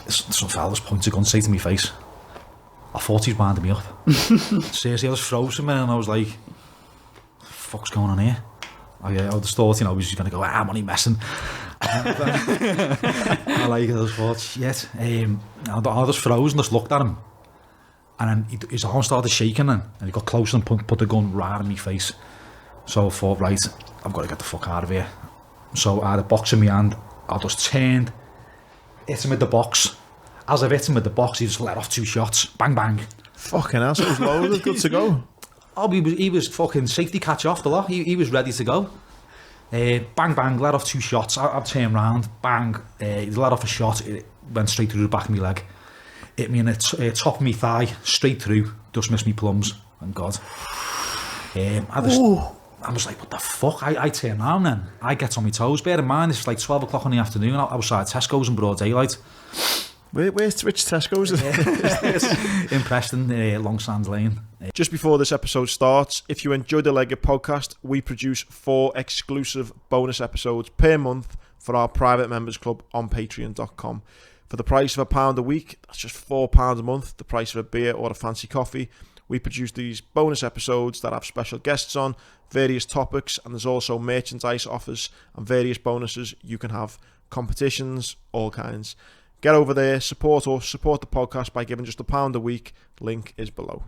some fella just pointed a gun straight to my face. I thought he was winding me up. Seriously, I was frozen, man, and I was like, what the fuck's going on here? I just thought, he was going to go, I'm only messing. I just thought, shit. I just froze and just looked at him. And then his arm started shaking then, and he got closer and put the gun right in my face. So I thought, right, I've got to get the fuck out of here. So I had a box in my hand. I just turned, hit him with the box. As I've hit him with the box, he just let off 2 shots. Bang, bang. Fucking hell, so it was loaded, good to go. Oh, he was fucking safety catch off the lot. He was ready to go. Bang, bang, let off 2 shots. I turned round, bang. He let off a shot. It went straight through the back of my leg. Hit me in the top of my thigh, straight through. Just missed me plums, thank God. I was like, what the fuck? I turn around then. I get on my toes. Bear in mind, it's like 12 o'clock in the afternoon. I was outside Tesco's in broad daylight. Where's which Tesco's? In Preston, Longsands Lane. Just before this episode starts, if you enjoy the Legit podcast, we produce 4 exclusive bonus episodes per month for our private members club on patreon.com. For the price of £1 a week, that's just £4 a month, the price of a beer or a fancy coffee. We produce these bonus episodes that have special guests on, various topics, and there's also merchandise offers and various bonuses you can have, competitions, all kinds. Get over there, support us, support the podcast by giving just £1 a week. Link is below.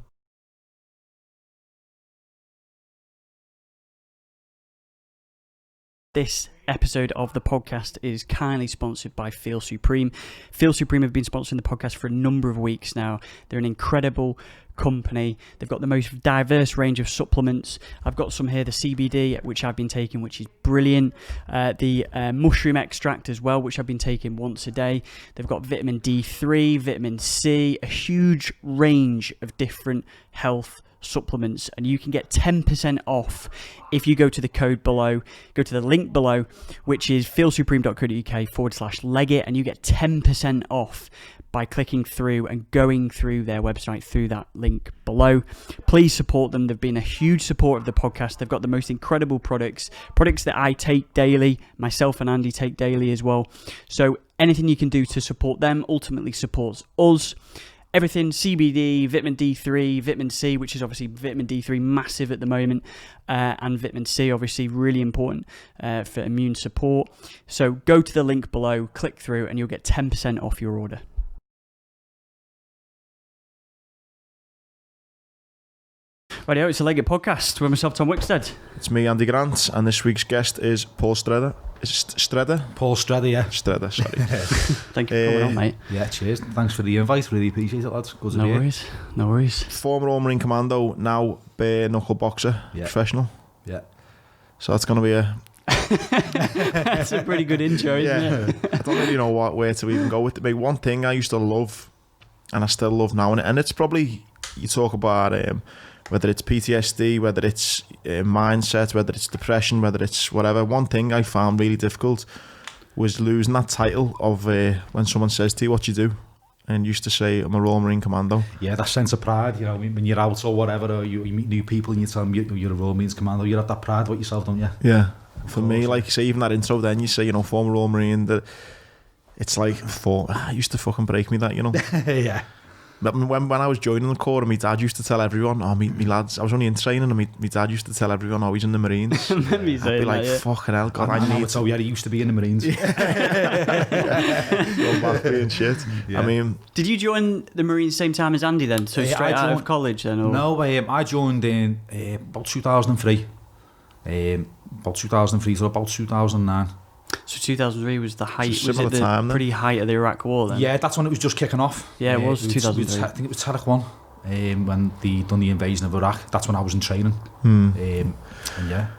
This episode of the podcast is kindly sponsored by Feel Supreme. Feel Supreme have been sponsoring the podcast for a number of weeks now. They're an incredible company. They've got the most diverse range of supplements. I've got some here, the CBD, which I've been taking, which is brilliant. The mushroom extract as well, which I've been taking once a day. They've got vitamin D3, vitamin C, a huge range of different health supplements, and you can get 10% off if you go to the code below, go to the link below, which is feelsupreme.co.uk/legit, and you get 10% off by clicking through and going through their website through that link below. Please support them. They've been a huge support of the podcast. They've got the most incredible products that I take daily, myself and Andy take daily as well. So anything you can do to support them ultimately supports us. Everything CBD, vitamin D3, vitamin C, which is obviously vitamin D3 massive at the moment, and vitamin C obviously really important for immune support. So go to the link below, click through, and you'll get 10% off your order. Rightio, it's a Legit podcast with myself, Tom Wickstead. It's me, Andy Grant, and this week's guest is Paul Stredder. Is it Stredder? Paul Stredder, yeah. Stredder, sorry. Thank you for coming on, mate. Yeah, cheers. Thanks for the invite. Really appreciate it, lads. Good to be here. No worries. Former All-Marine Commando, now Bareknuckle boxer, professional. Yeah. So that's going to be a... That's a pretty good intro, isn't it? I don't really know where to even go with it. Mate, one thing I used to love, and I still love now, and it's probably, you talk about whether it's PTSD, whether it's mindset, whether it's depression, whether it's whatever. One thing I found really difficult was losing that title of when someone says to you what you do, and used to say, I'm a Royal Marine Commando. Yeah, that sense of pride, when you're out or whatever, or you meet new people and you tell them you're a Royal Marines Commando, you have that pride about yourself, don't you? Yeah. For me, like you say, even that intro then, you say, former Royal Marine, that it's like, it used to fucking break me that, Yeah. But when I was joining the Corps, and my dad used to tell everyone, me lads, I was only in training, and my dad used to tell everyone, he's in the Marines. I'd be like, fucking hell, God, I need to... yeah, he used to be in the Marines. Going back being shit. Yeah. I mean... Did you join the Marines same time as Andy then? So straight out of college then? Or? No, I joined in about 2003. About 2003 to about 2009. So 2003 was the height, was it the time, pretty height of the Iraq War then? Yeah, that's when it was just kicking off. Yeah, it was 2003. I think it was Tariq 1 when they done the invasion of Iraq. That's when I was in training. And yeah.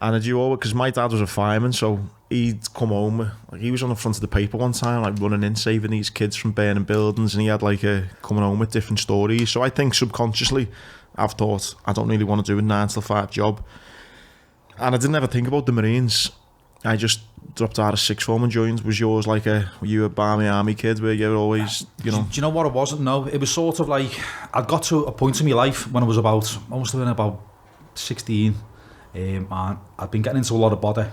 And did you always, because my dad was a fireman, so he'd come home, he was on the front of the paper one time, running in, saving these kids from burning buildings, and he had coming home with different stories. So I think subconsciously I've thought, I don't really want to do a 9 to 5 job. And I didn't ever think about the Marines. I just dropped out of sixth form and joined. Was yours were you a Barmy Army kid where you were always, Do you know what it wasn't? No, it was sort of like, I'd got to a point in my life when I was about 16, and I'd been getting into a lot of bother.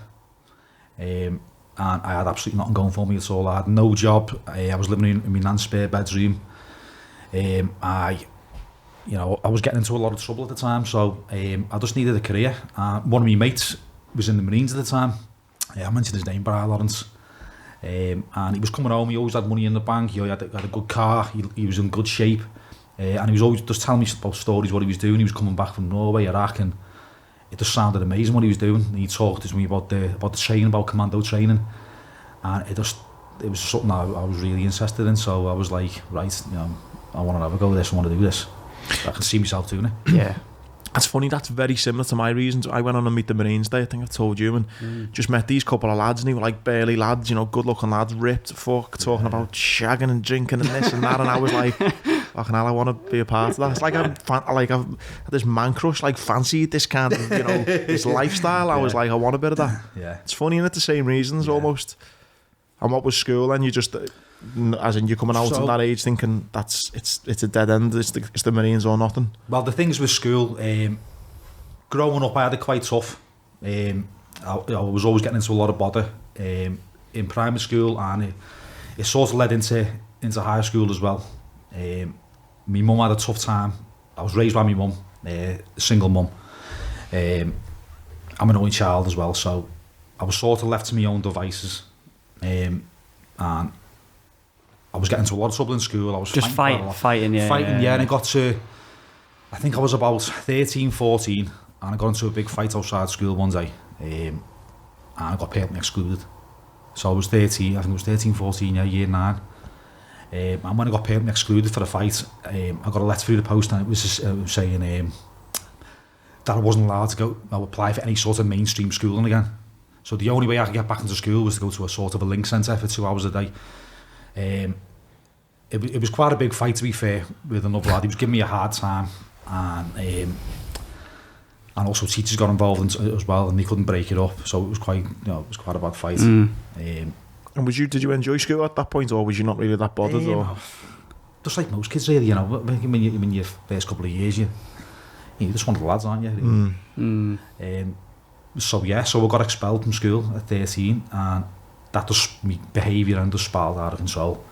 And and I had absolutely nothing going for me at all. I had no job. I was living in my nan's spare bedroom. I was getting into a lot of trouble at the time, so I just needed a career. One of my mates was in the Marines at the time. I mentioned his name, Brian Lawrence. And he was coming home. He always had money in the bank. He had a good car. He was in good shape. And he was always just telling me about stories, what he was doing. He was coming back from Norway, Iraq, and it just sounded amazing what he was doing. And he talked to me about the training, about Commando training, and it was something I was really interested in. So I was like, right, I want to have a go with this. I want to do this. I can see myself doing it. Yeah. That's funny, that's very similar to my reasons. I went on a Meet the Marines day, I think I've told you, and just met these couple of lads, and they were like burly lads, good looking lads, ripped, talking about shagging and drinking and this and that, and I was like, fucking hell, I want to be a part of that. It's like I've had this man crush, like fancied this kind of, this lifestyle. I was like, I want a bit of that. Yeah. It's funny, and it's the same reasons almost. And what was school, and you just, as in you're coming out at that age thinking it's a dead end, it's the Marines or nothing. Well, the things with school, growing up I had it quite tough. I was always getting into a lot of bother in primary school, and it sort of led into high school as well. My mum had a tough time. I was raised by my mum, single mum. I'm an only child as well, so I was sort of left to my own devices, and I was getting into a lot of trouble in school. I was just fighting, and it got to, I think I was about 13, 14, and I got into a big fight outside school one day, and I got permanently excluded. So I was 13, I think it was 13, 14, year 9. And when I got permanently excluded for the fight, I got a letter through the post, and it was saying that I wasn't allowed to go apply for any sort of mainstream schooling again. So the only way I could get back into school was to go to a sort of a link centre for 2 hours a day. It was quite a big fight, to be fair, with another lad. He was giving me a hard time, and also teachers got involved as well, and they couldn't break it up. So it was quite a bad fight. And did you enjoy school at that point, or was you not really that bothered? Or just like most kids, really, when your first couple of years, you just one of the lads, aren't you? So I got expelled from school at 13, and that just my behaviour and just spiraled out of control.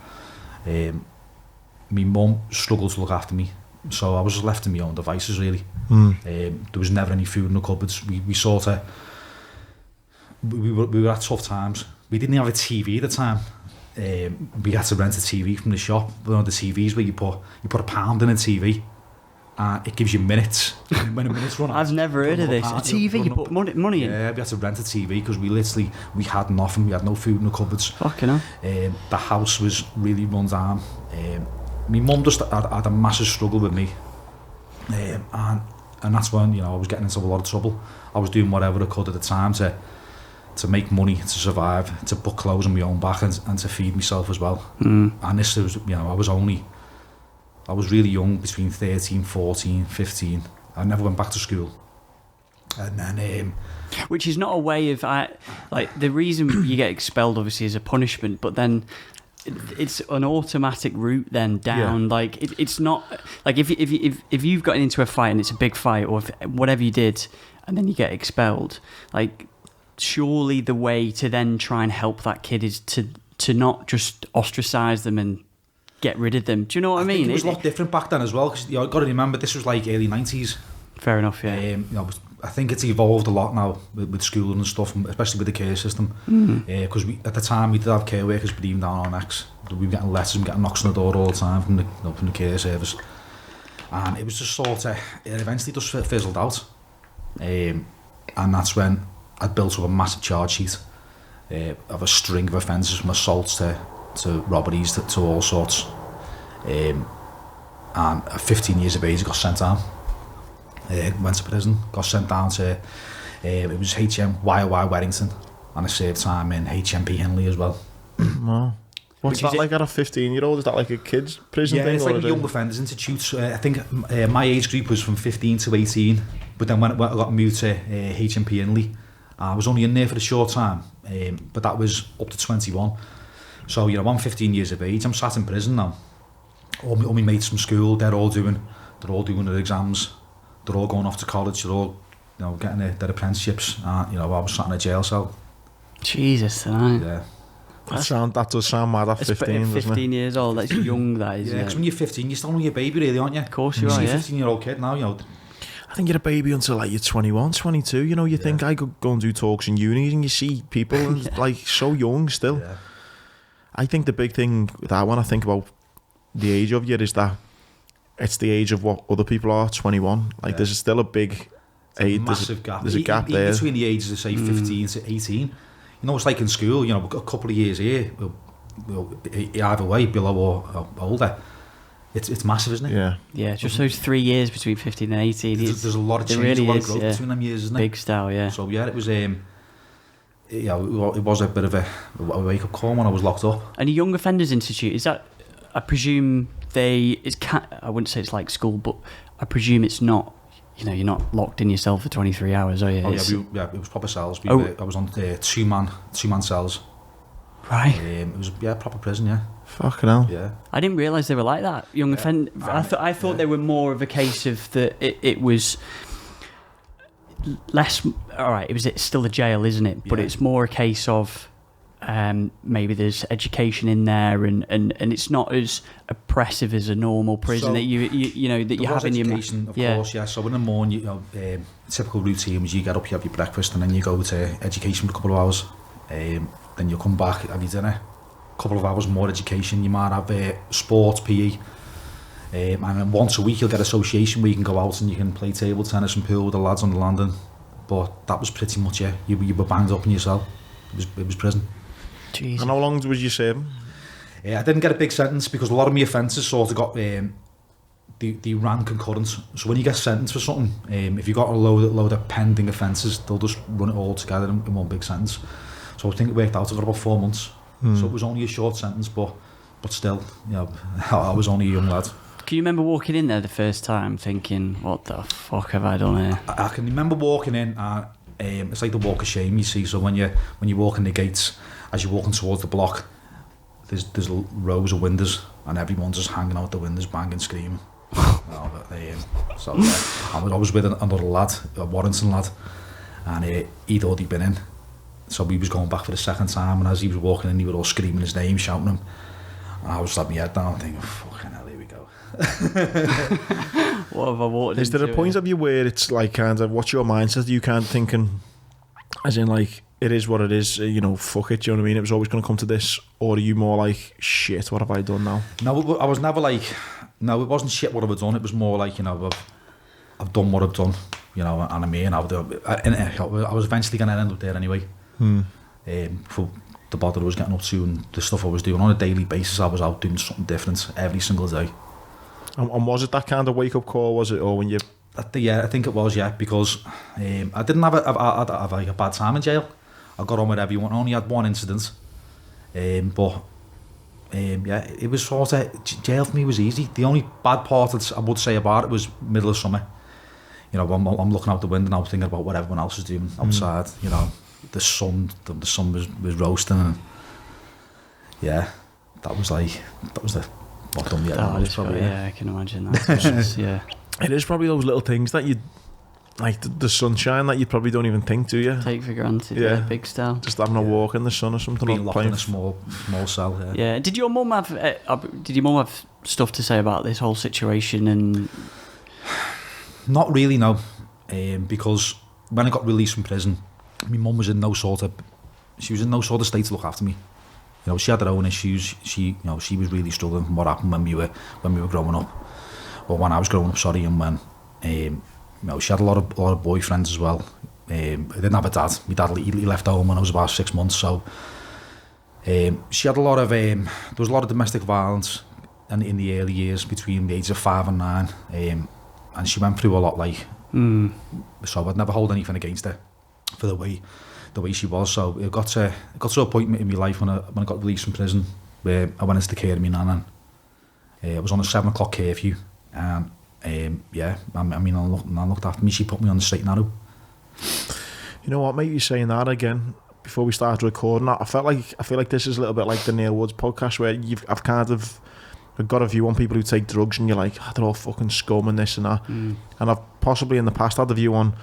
My mum struggled to look after me, so I was just left to my own devices, really. There was never any food in the cupboards. We were at tough times. We didn't have a TV at the time. We had to rent a TV from the shop. One of the TVs where you put £1 in a TV, and it gives you minutes. When a minute's run out, I've never heard of this. A TV, you put money in? Yeah, we had to rent a TV because we had nothing. We had no food in the cupboards. Fucking hell. The house was really run down. My mum just had a massive struggle with me, and that's when I was getting into a lot of trouble. I was doing whatever I could at the time to make money, to survive, to put clothes on my own back, and to feed myself as well. And this was, I was really young, between 13, 14, 15. I never went back to school. And then which is not a way of the reason you get expelled obviously is a punishment, but then it's an automatic route then down. It's not like if you've gotten into a fight and it's a big fight, or whatever you did, and then you get expelled, like surely the way to then try and help that kid is to not just ostracize them and get rid of them. Do you know what I mean? It was a lot different back then as well, because you've got to remember this was like early 90s. Fair enough, yeah. I think it's evolved a lot now with schooling and stuff, especially with the care system. Because at the time we did have care workers breathing down our necks. We were getting letters and getting knocks on the door all the time from the care service, and it was just sort of, it eventually just fizzled out. And that's when I built up a massive charge sheet of a string of offences, from assaults to robberies to all sorts. And at 15 years of age I got sent down. Went to prison, got sent down to it was YOY Warrington, and I served time in HMP Henley as well. Wow. What's that like at a 15-year-old? Is that like a kid's prison thing? Yeah, it's like a young offenders institute. I think my age group was from 15 to 18, but then when I got moved to HMP Henley, I was only in there for a short time, but that was up to 21. So I'm 15 years of age, I'm sat in prison now. All my mates from school, they're all doing their exams, they're all going off to college, they're all getting their apprenticeships. I was sat in a jail cell. Jesus, tonight. Yeah. That does sound mad at 15, doesn't it? 15 years old, that's young, that is. Yeah, because when you're 15, you're still only a baby, really, aren't you? Of course you You're are, a yeah. 15-year-old kid now, you know. I think you're a baby until like you're 21, 22. You know, you think I could go and do talks in unis and you see people and like so young still. Yeah. I think the big thing that when I think about the age of you is that it's the age of what other people are, 21. Like there's still a big age. Massive gap. There's a gap Even there. between the ages of, say, 15 to 18. You know, it's like in school, you know, a couple of years here, either way, below or older. It's massive, isn't it? Yeah. Yeah, just those 3 years between 15 and 18. There's a lot of there change, really a lot of is, growth yeah. between them years, isn't it? Big style, yeah. So yeah, it was it was a bit of a wake up call when I was locked up. And a Young Offenders Institute, is that, I presume I wouldn't say it's like school, but I presume it's not, you know, you're not locked in your cell for 23 hours, are you? Oh yeah, it was proper cells. I was on two-man cells. Right. It was proper prison, yeah. Fucking hell. Yeah. I didn't realise they were like that. Young offender. I thought they were more of a case of that. It was less. All right, it's still a jail, isn't it? But it's more a case of maybe there's education in there, and it's not as oppressive as a normal prison So, that you know that you have in your education, of course, yeah. So in the morning, you know, typical routine was you get up, you have your breakfast, and then you go to education for a couple of hours. Then you come back, have your dinner. Couple of hours more education. You might have sports, PE, and then once a week you'll get association where you can go out and you can play table tennis and pool with the lads on the landing. But that was pretty much it. You were banged up in your cell. It was prison. Jesus. And how long was you serving? I didn't get a big sentence because a lot of my offences sort of got they ran concurrent. So when you get sentenced for something, if you got a load of pending offences, they'll just run it all together in one big sentence. So I think it worked out for about 4 months. So it was only a short sentence, but still, you know, I was only a young lad. Can you remember walking in there the first time thinking, what the fuck have I done here? I can remember walking in and it's like the walk of shame, you see. So when you walk in the gates, as you're walking towards the block, there's rows of windows and everyone's just hanging out the windows, banging, screaming. So I was with another lad, a Warrington lad, and he'd already been in. So we was going back for the second time, and as he was walking in, he was all screaming his name, shouting him. And I was like, my head down, thinking, fucking hell, here we go. What have I walked Is there a into point here? of you where it's like kind of, what's your mindset? You kind of thinking, as in like, it is what it is, you know, fuck it, do you know what I mean? It was always going to come to this. Or are you more like, shit, what have I done now? No, I was never like, no, it wasn't shit what I've done. It was more like, you know, I've done what I've done, you know, and I mean, I was eventually going to end up there anyway. For the bother I was getting up to and the stuff I was doing on a daily basis, I was out doing something different every single day. And was it that kind of wake up call? Was it, or when you? Yeah, I think it was. Yeah, because I didn't have like a bad time in jail. I got on with everyone. I only had one incident, but yeah, it was sort of jail for me was easy. The only bad part I would say about it was middle of summer. You know, I'm looking out the window and I'm thinking about what everyone else is doing outside. You know. The sun was roasting, and yeah, that was the bottom. Yeah, I can imagine that. Yeah, it is probably those little things that you like the sunshine that you probably don't even think, do you? take for granted. Yeah. Yeah, big style. Just having a walk in the sun or something. Being or locked playing. in a small cell. Yeah. Yeah. Did your mum have stuff to say about this whole situation? And Not really, no, because when I got released from prison, my mum was in no sort of state to look after me. You know, she had her own issues. She was really struggling from what happened when we were growing up, or when I was growing up. Sorry, and when you know, she had a lot of boyfriends as well. I didn't have a dad. My dad he left home when I was about 6 months. So she had a lot of there was a lot of domestic violence in the early years between the ages of 5 and 9, and she went through a lot. Like, so I'd never hold anything against her for the way she was. So it got to a point in my life when I got released from prison where I went into the care of my nan. I was on a 7 o'clock curfew, and yeah, I mean, I looked after me. She put me on the straight and narrow. You know what, mate? You saying that again before we started recording. I feel like this is a little bit like the Neil Woods podcast, where I've got a view on people who take drugs, and you're like, they're all fucking scum and this and that. And I've possibly in the past had a view on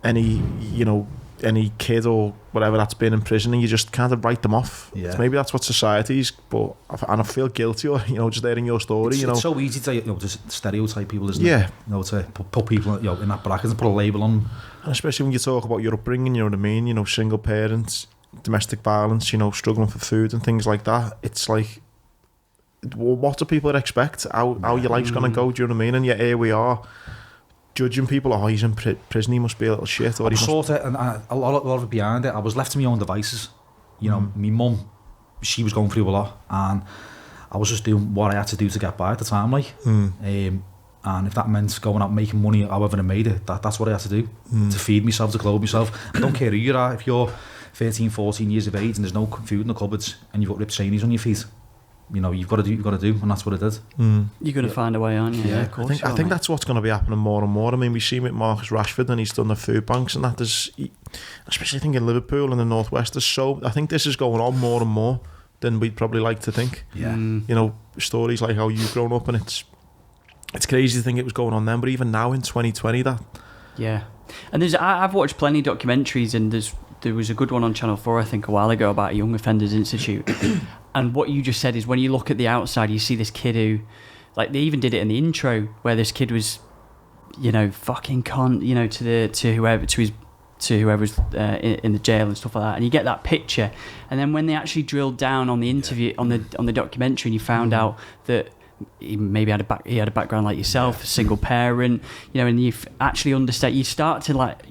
any, you know, any kid or whatever that's been in prison, and you just kind of write them off. Yeah. Maybe that's what society's, but I feel guilty, or just hearing your story. It's so easy to to stereotype people, isn't it? Yeah. To put people in that bracket and put a label on them. And especially when you talk about your upbringing, you know what I mean? Single parents, domestic violence, struggling for food and things like that. It's like, what do people expect? How your life's gonna go? Do you know what I mean? And yet here we are, judging people. Oh, he's in prison, he must be a little shit. Or and a lot of it behind it. I was left to my own devices. My mum, she was going through a lot, and I was just doing what I had to do to get by at the time, and if that meant going out making money, however I made it, that's what I had to do to feed myself, to clothe myself. I don't care who you are. If you're 13, 14 years of age and there's no food in the cupboards and you've got ripped chainies on your feet, you've got to do, and that's what I did. You're going to find a way, aren't you? Yeah, of course. I think that's what's going to be happening more and more. I mean, we see with Marcus Rashford, and he's done the food banks and that. Especially I think in Liverpool and the Northwest, I think this is going on more and more than we'd probably like to think. Yeah. Stories like how you've grown up, and it's crazy to think it was going on then, but even now in 2020, that. Yeah, and I've watched plenty of documentaries, and there was a good one on Channel 4 I think a while ago about a Young Offenders Institute. And what you just said is, when you look at the outside, you see this kid who, like, they even did it in the intro, where this kid was, fucking cunt, to whoever's in the jail and stuff like that. And you get that picture, and then when they actually drilled down on the interview, on the documentary, and you found out that he maybe had a background like yourself, a single parent, and you actually understand. You start to like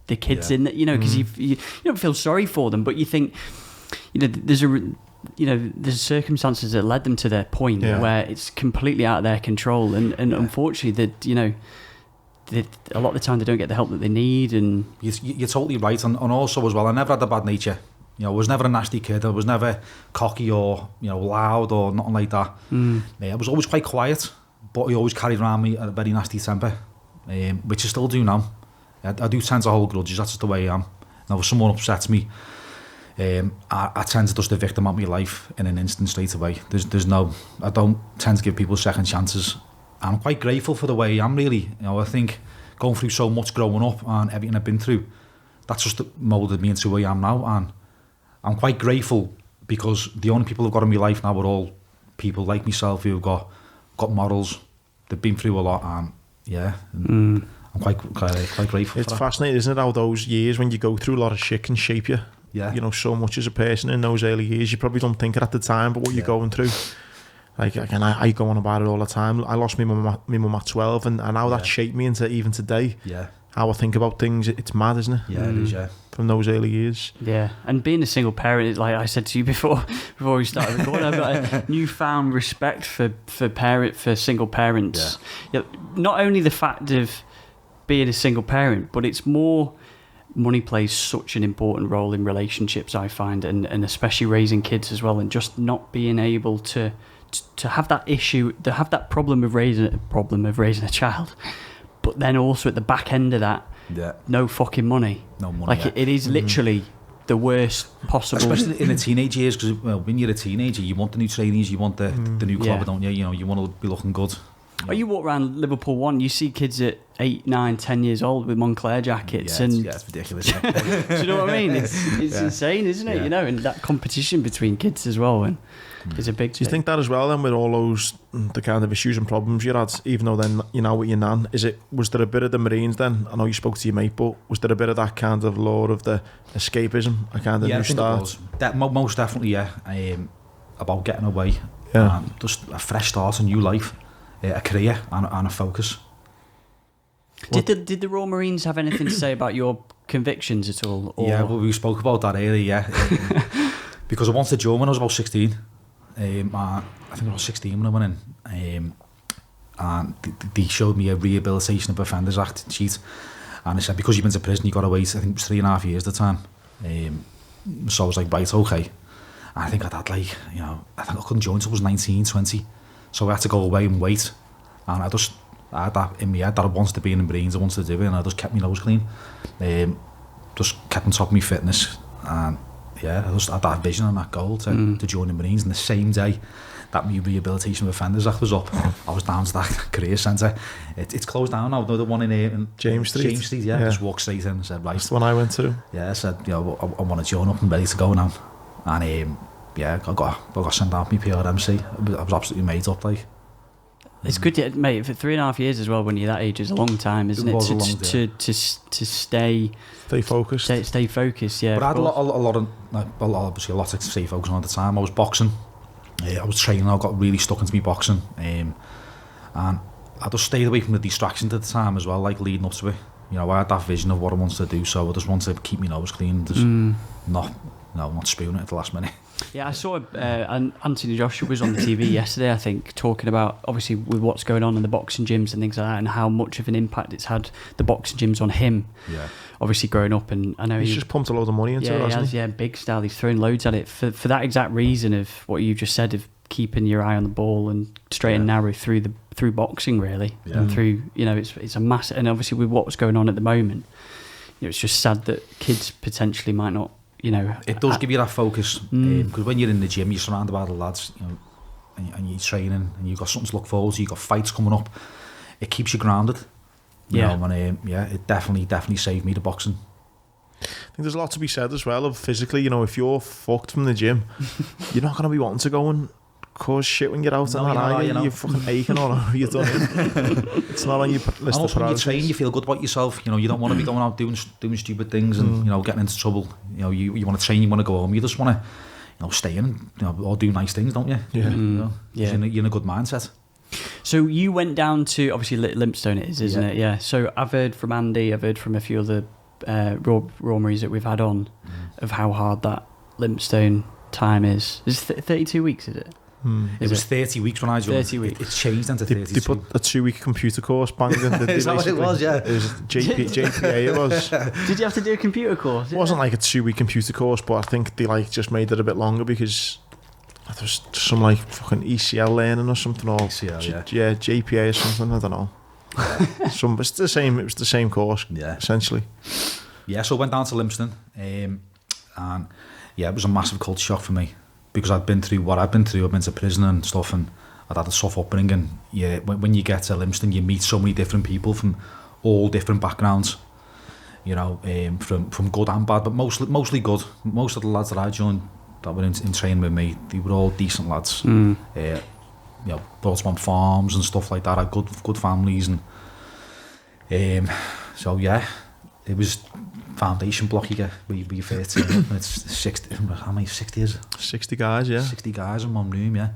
the kids in that, because you don't feel sorry for them, but you think, there's circumstances that led them to their point where it's completely out of their control, and unfortunately that a lot of the time they don't get the help that they need. And you're totally right, and also as well, I never had a bad nature. I was never a nasty kid. I was never cocky or loud or nothing like that. I was always quite quiet, but I always carried around me a very nasty temper, which I still do now. I do tend to hold grudges. That's just the way I am. Now, if someone upsets me, I tend to just the victim of my life in an instant straight away. I don't tend to give people second chances. I'm quite grateful for the way I am, really. I think going through so much growing up and everything I've been through, that's just moulded me into who I am now. And I'm quite grateful, because the only people who've got in my life now are all people like myself who've got morals. They've been through a lot, and I'm quite grateful. It's fascinating, isn't it, how those years when you go through a lot of shit can shape you. Yeah. So much as a person in those early years. You probably don't think it at the time, but what you're going through. Like, again, I go on about it all the time. I lost my mum at 12, and how that shaped me into even today. Yeah. How I think about things, it's mad, isn't it? Yeah, it is, yeah. From those early years. Yeah, and being a single parent, like I said to you before we started recording, I've got a newfound respect for single parents. Yeah. Not only the fact of being a single parent, but it's more, money plays such an important role in relationships, I find, and especially raising kids as well, and just not being able to have that issue, to have that problem of raising a child, but then also at the back end of that, no fucking money. No money. Like, it is literally the worst possible. Especially in the teenage years, because when you're a teenager, you want the new trainees, you want the new club, don't you? You want to be looking good. You walk around Liverpool 1, you see kids at 8, 9, 10 years old with Moncler jackets, and it's ridiculous. Do you know what I mean? It's insane, isn't it? And that competition between kids as well, is a big. Do you think that as well then, with all those the kind of issues and problems you had, even though then with your nan, was there a bit of the Marines then? I know you spoke to your mate, but was there a bit of that kind of lore of the escapism, a kind of new start? That most definitely, about getting away, just a fresh start, a new life. A career and a focus. Did the Royal Marines have anything to say about your convictions at all? Or? Yeah, well, we spoke about that earlier. Because I wanted to join when I was about 16. I think I was 16 when I went in. And they showed me a Rehabilitation of Offenders Act sheet. And they said, because you've been to prison, you've got to wait, I think it was 3.5 years at the time. So I was like, right, okay. And I think I had I think I couldn't join until I was 19, 20. So I had to go away and wait, and I had that in my head that I wanted to be in the Marines, I wanted to do it, and I just kept my nose clean, just kept on top of my fitness, and I just had that vision and that goal to join the Marines. And the same day that my Rehabilitation of Offenders Act was up, I was down to that career centre. It's closed down now, the one in James Street. James Street, yeah. Just walked straight in and said, right. That's the one I went to. Yeah, I said, I want to join up and ready to go now. And I got sent out my PRMC. I was absolutely made up, like. It's good, mate. For 3.5 years as well, when you're that age, is a long time, isn't it? Was a long time. To stay focused. Stay focused, yeah. But I had a lot of stay focused on at the time. I was boxing. I was training. I got really stuck into me boxing, and I just stayed away from the distractions at the time as well, like leading up to it. I had that vision of what I wanted to do, so I just wanted to keep my nose clean, just not spewing it at the last minute. Yeah, I saw Anthony Joshua was on the TV yesterday, I think, talking about, obviously, with what's going on in the boxing gyms and things like that, and how much of an impact it's had, the boxing gyms, on him. Yeah. Obviously, growing up, and I know he's just pumped a load of money into it, hasn't he? Yeah, big style. He's thrown loads at it for that exact reason of what you just said, of keeping your eye on the ball and straight and narrow through boxing, really, and through, it's a massive. And obviously, with what's going on at the moment, it's just sad that kids potentially might not. It does give you that focus, because when you're in the gym, you're surrounded by the lads, and you're training, and you've got something to look forward to. You've got fights coming up. It keeps you grounded. It definitely saved me, the boxing. I think there's a lot to be said as well of physically. If you're fucked from the gym, you're not going to be wanting to go and cause shit when you're out and that, are you? You're fucking aching all over. You've done it. It's not on your list of priorities. When you train, you feel good about yourself. You don't want to be going out doing stupid things and getting into trouble. You want to train, you want to go home. You just want to stay in and or do nice things, don't you? Yeah. You're in a good mindset. So you went down to, obviously, Limpstone it is, isn't it? Yeah. So I've heard from Andy, I've heard from a few other Romeries that we've had on of how hard that Limpstone time is. Is it 32 weeks, is it? It was 30 weeks when I joined. 30 weeks. It's changed into 32. They put a 2-week computer course bang in. Is that what it was? Yeah. It was JPA. It was. Did you have to do a computer course? It wasn't like a 2-week computer course, but I think they just made it a bit longer because there was some fucking ECL learning or something, or JPA or something. I don't know. It's the same. It was the same course. Yeah. Essentially. Yeah. So I went down to Limpstone, and it was a massive culture shock for me. Because I'd been through what I'd been through. I've been to prison and stuff, and I'd had a tough upbringing. Yeah, when you get to Limpstone, you meet so many different people from all different backgrounds. From good and bad, but mostly good. Most of the lads that I joined that were in training with me, they were all decent lads. Brought up on farms and stuff like that. Had good families, and it was foundation block you get when you first turn up, and it's 60. How many? 60 is it? 60 guys, yeah. 60 guys in one room, yeah,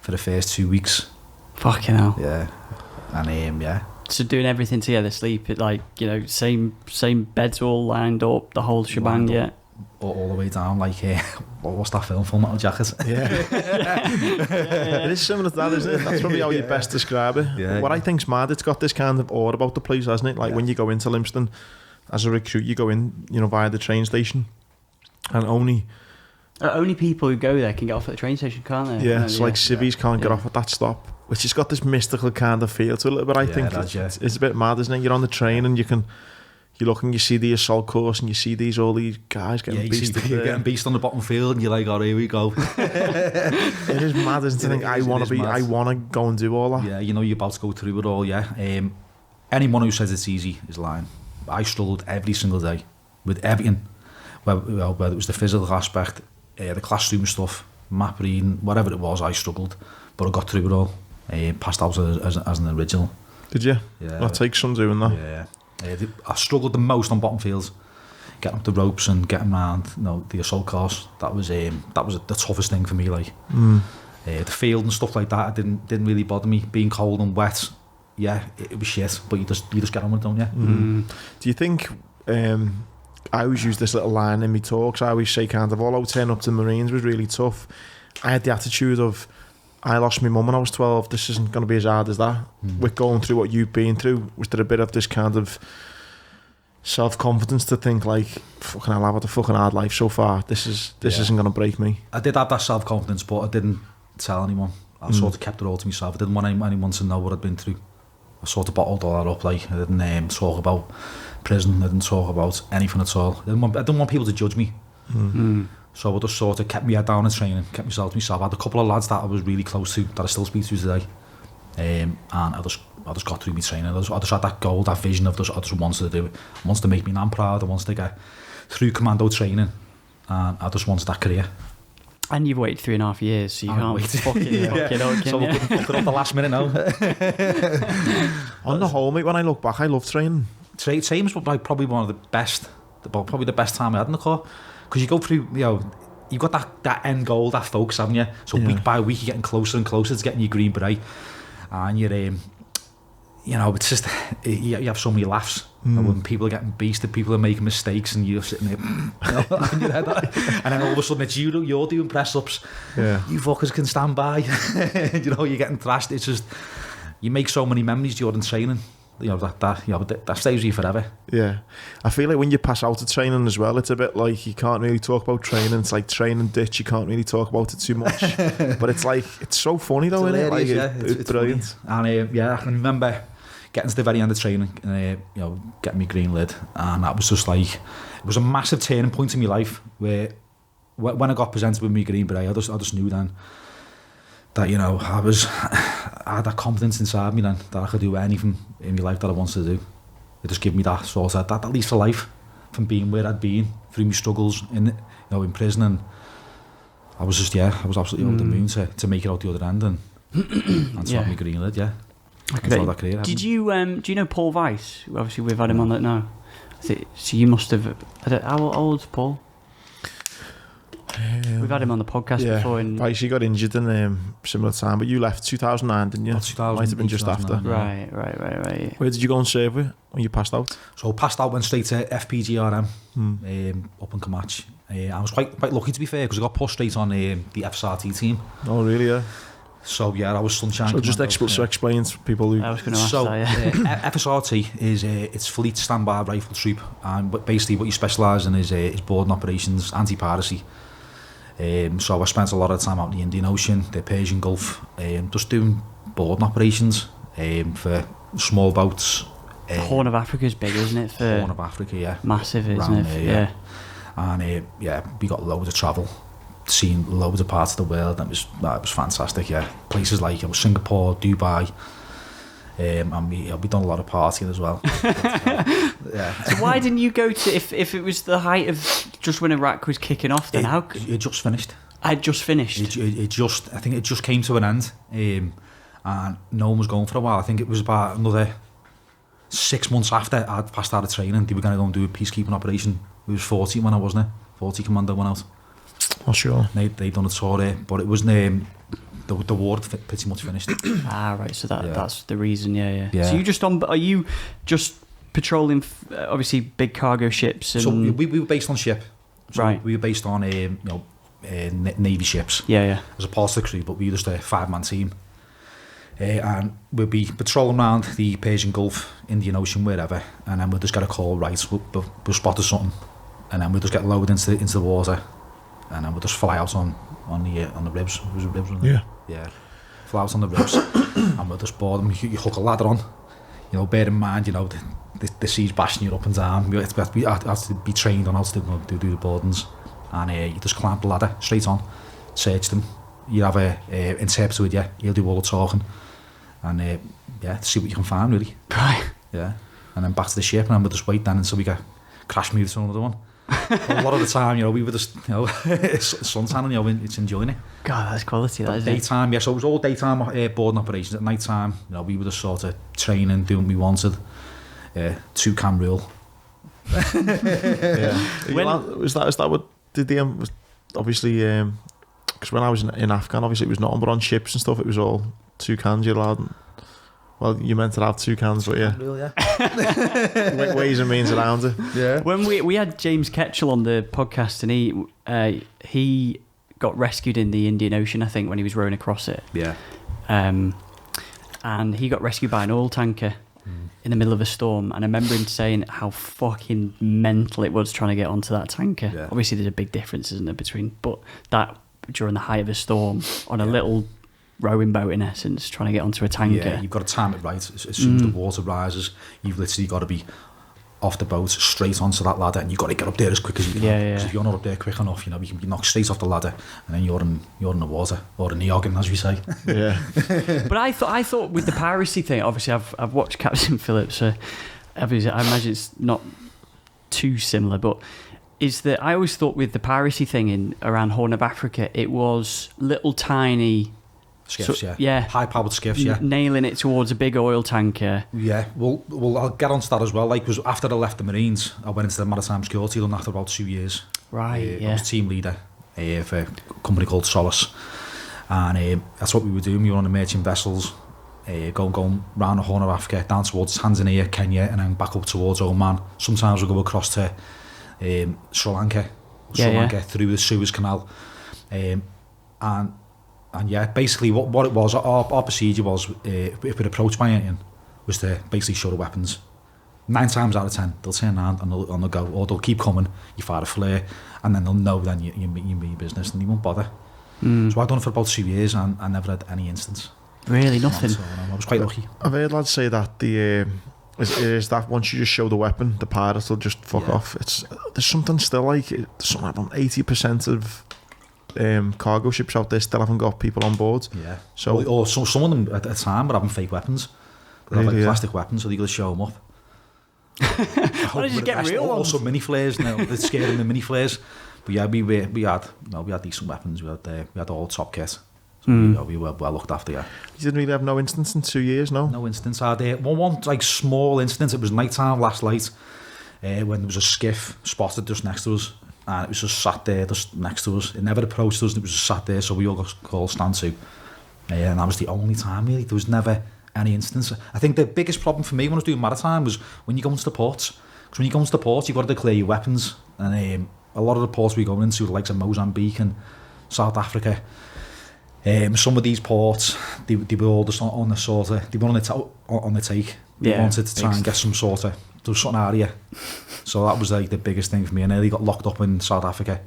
for the first 2 weeks. Fucking hell. Yeah, and So doing everything together, sleep, same beds all lined up, the whole shebang, yeah. All the way down, what's that film? Full Metal Jacket. Yeah. It is similar to that, isn't it? That's probably how you best describe it. Yeah, what I think's mad, it's got this kind of aura about the place, hasn't it? When you go into Limpstone as a recruit, you go in, via the train station, and only people who go there can get off at the train station, can't they? Yeah, civvies can't get off at that stop, which has got this mystical kind of feel to it a little bit. I think it's a bit mad, isn't it? You're on the train and you look and you see the assault course and you see all these guys getting beasted. You're getting beasted on the bottom field and you're like, oh, here we go. It is mad, isn't it? I want to go and do all that. Yeah, you're about to go through it all, yeah. Anyone who says it's easy is lying. I struggled every single day with everything, whether it was the physical aspect, the classroom stuff, map reading, whatever it was, I struggled, but I got through it all. Passed out as an original. Did you? Yeah. That takes some doing that. Yeah. I struggled the most on bottom fields, getting up the ropes and getting around. The assault course. That was the toughest thing for me. The field and stuff like that, it didn't really bother me. Being cold and wet, yeah, it was shit. But you just get on with it, don't you? Do you think? I always use this little line in my talks. I always say although turning up to the Marines was really tough, I had the attitude of, I lost my mum when I was 12, this isn't going to be as hard as that. With going through what you've been through, was there a bit of this kind of self-confidence to think fucking hell, I've had a fucking hard life so far, this isn't going to break me? I did have that self-confidence, but I didn't tell anyone. I sort of kept it all to myself. I didn't want anyone to know what I'd been through. I sort of bottled all that up. I didn't talk about prison, I didn't talk about anything at all. I didn't want people to judge me. So I just sort of kept my head down in training, kept myself to myself. I had a couple of lads that I was really close to, that I still speak to today. And I just got through my training. I just had that goal, that vision of I just wanted to do it. I wanted to make me nan proud. I wanted to get through Commando training. And I just wanted that career. And you've waited 3.5 years, so you can't fuck it up, so we couldn't fuck it up the last minute now. On the whole, mate, when I look back, I love training. Training was like probably one of the best, probably the best time I had in the Corps. Because you go through, you've got that end goal, that focus, haven't you? So week by week, you're getting closer and closer to getting your green beret. And you're, it's just, you have so many laughs. When people are getting beasted, people are making mistakes, and you're sitting there, and then all of a sudden it's you're doing press-ups. Yeah. You fuckers can stand by. You're getting thrashed. It's just, you make so many memories during training. That stays with you forever. Yeah, I feel like when you pass out of training as well, it's a bit like you can't really talk about training. It's like training ditch. You can't really talk about it too much. But it's like, it's so funny though, isn't it? Like, it's brilliant. Funny. And I can remember getting to the very end of training, and getting my green lid, and that was just like, it was a massive turning point in my life. Where when I got presented with my green beret, I just knew then that I had that confidence inside me then that I could do anything in my life that I wanted to do. It just gave me that sort of that lease for life from being where I'd been through my struggles in prison, and I was absolutely over the moon to make it out the other end and to have my green lid. Yeah. That career, do you know Paul Weiss? Obviously we've had him on that now. So you must have. How old's Paul? We've had him on the podcast before. Weiss, he got injured in similar time, but you left 2009, didn't you? 2000, might have been just after. Yeah. Right. Where did you go and serve with when you passed out? So passed out, went straight to FPGRM up in Commach. I was quite lucky, to be fair, because I got pushed straight on the FSRT team. Oh really? Yeah. So I was Sunshine. So just explain to people who. I was going to ask that. FSRT is it's Fleet Standby Rifle Troop, and basically what you specialise in is boarding operations, anti-piracy. So I spent a lot of time out in the Indian Ocean, the Persian Gulf, just doing boarding operations for small boats. Horn of Africa is big, isn't it? For Horn of Africa, yeah. Massive, isn't it? There, and we got loads of travel, seen loads of parts of the world. That was fantastic. Yeah, places like Singapore, Dubai. And we done a lot of partying as well. So why didn't you go to, if it was the height of just when Iraq was kicking off, then it just finished. I just finished. I think it just came to an end, and no one was going for a while. I think it was about another 6 months after I'd passed out of training. They were going to go and do a peacekeeping operation. It was 40 when I wasn't it. 40 Commando went out. Oh sure. They done a tour there, but it wasn't. The war pretty much finished. Right. So that's the reason. Yeah. So are you just patrolling? Obviously, big cargo ships. And... So we were based on ship. So right. We were based on Navy ships. Yeah. As a part of the crew, but we were just a 5-man team. And we'll be patrolling around the Persian Gulf, Indian Ocean, wherever, and then we'll just get a call. Right, we'll spot something, and then we'll just get lowered into the water, and then we'll just fly out on the ribs. Was it ribs? Yeah. Fly out on the ribs, and we'll just board them. You hook a ladder on. Bear in mind, the sea's bashing you up and down. You have to be trained on how to do the boardings, and you just climb the ladder straight on, search them. You have a interpreter with you. He'll do all the talking, and see what you can find really. Right. Yeah, and then back to the ship, and then we'll just wait then until we get crash moved to another one. A lot of the time, we were just, suntanning, it's enjoying it. God, that's quality, that, isn't it? Daytime, so it was all daytime boarding operations. At night time, we were just sort of training, doing what we wanted. 2-cam rule. Is that what did the obviously? Because when I was in Afghan, obviously it was nothing but on ships and stuff. It was all 2 cans you're allowed. Well, you meant to have 2 cans, but yeah. Rule, yeah. Ways and means around it. Yeah. When we had James Ketchell on the podcast, and he got rescued in the Indian Ocean, I think, when he was rowing across it. Yeah. And he got rescued by an oil tanker in the middle of a storm, and I remember him saying how fucking mental it was trying to get onto that tanker. Yeah. Obviously there's a big difference, isn't there, between, but that during the height of a storm on a little rowing boat, in essence, trying to get onto a tanker. Yeah, you've got to time it right. As soon as the water rises, you've literally got to be off the boat straight onto that ladder, and you've got to get up there as quick as you can. Because if you're not up there quick enough, you know, you can be knocked straight off the ladder, and then you're in the water, or in the Ogden, as we say. Yeah. But I thought with the piracy thing, obviously I've watched Captain Phillips, so obviously I imagine it's not too similar, but is that I always thought with the piracy thing around Horn of Africa, it was little tiny skiffs, high-powered skiffs, nailing it towards a big oil tanker. Yeah, well, I'll get onto that as well. Like, because after I left the Marines, I went into the Maritime Security done after about 2 years. Right, I was team leader for a company called Solace, and that's what we were doing. We were on the merchant vessels, going round the Horn of Africa, down towards Tanzania, Kenya, and then back up towards Oman. Sometimes we'll go across to Sri Lanka through the Suez Canal, and basically what it was, our procedure was, if we're approached by anything, was to basically show the weapons. 9 times out of 10 they'll turn around and they'll go, or they'll keep coming, you fire a flare, and then they'll know then you mean your business, and they won't bother. So I've done it for about 2 years, and I never had any instance. Really, nothing. So, I was quite lucky. I've heard lads say that is that once you just show the weapon, the pirates will just fuck off. There's something still like, there's something like 80% of cargo ships out there still haven't got people on board. Yeah. So some of them at the time were having fake weapons. They had like plastic weapons, so they got to show them up. Why did you get real ones? Also mini flares. No, they're scared of the mini flares. But yeah, we had decent weapons. We had all top kit. So we were well looked after. Yeah. You didn't really have no instance in 2 years, no? No instance. I had one like small instance. It was night time last night, when there was a skiff spotted just next to us, and it was just sat there just next to us. It never approached us, and it was just sat there. So we all got called stand to, and that was the only time really. There was never any instance. I think the biggest problem for me when I was doing maritime was when you go into the ports. Because when you go into the ports, you've got to declare your weapons, and a lot of the ports we go into, the likes of Mozambique and South Africa. Some of these ports, they were all just on the sort of, they were on the take. They wanted to try and get some sort of, there was something out of you. So that was like the biggest thing for me. I nearly got locked up in South Africa,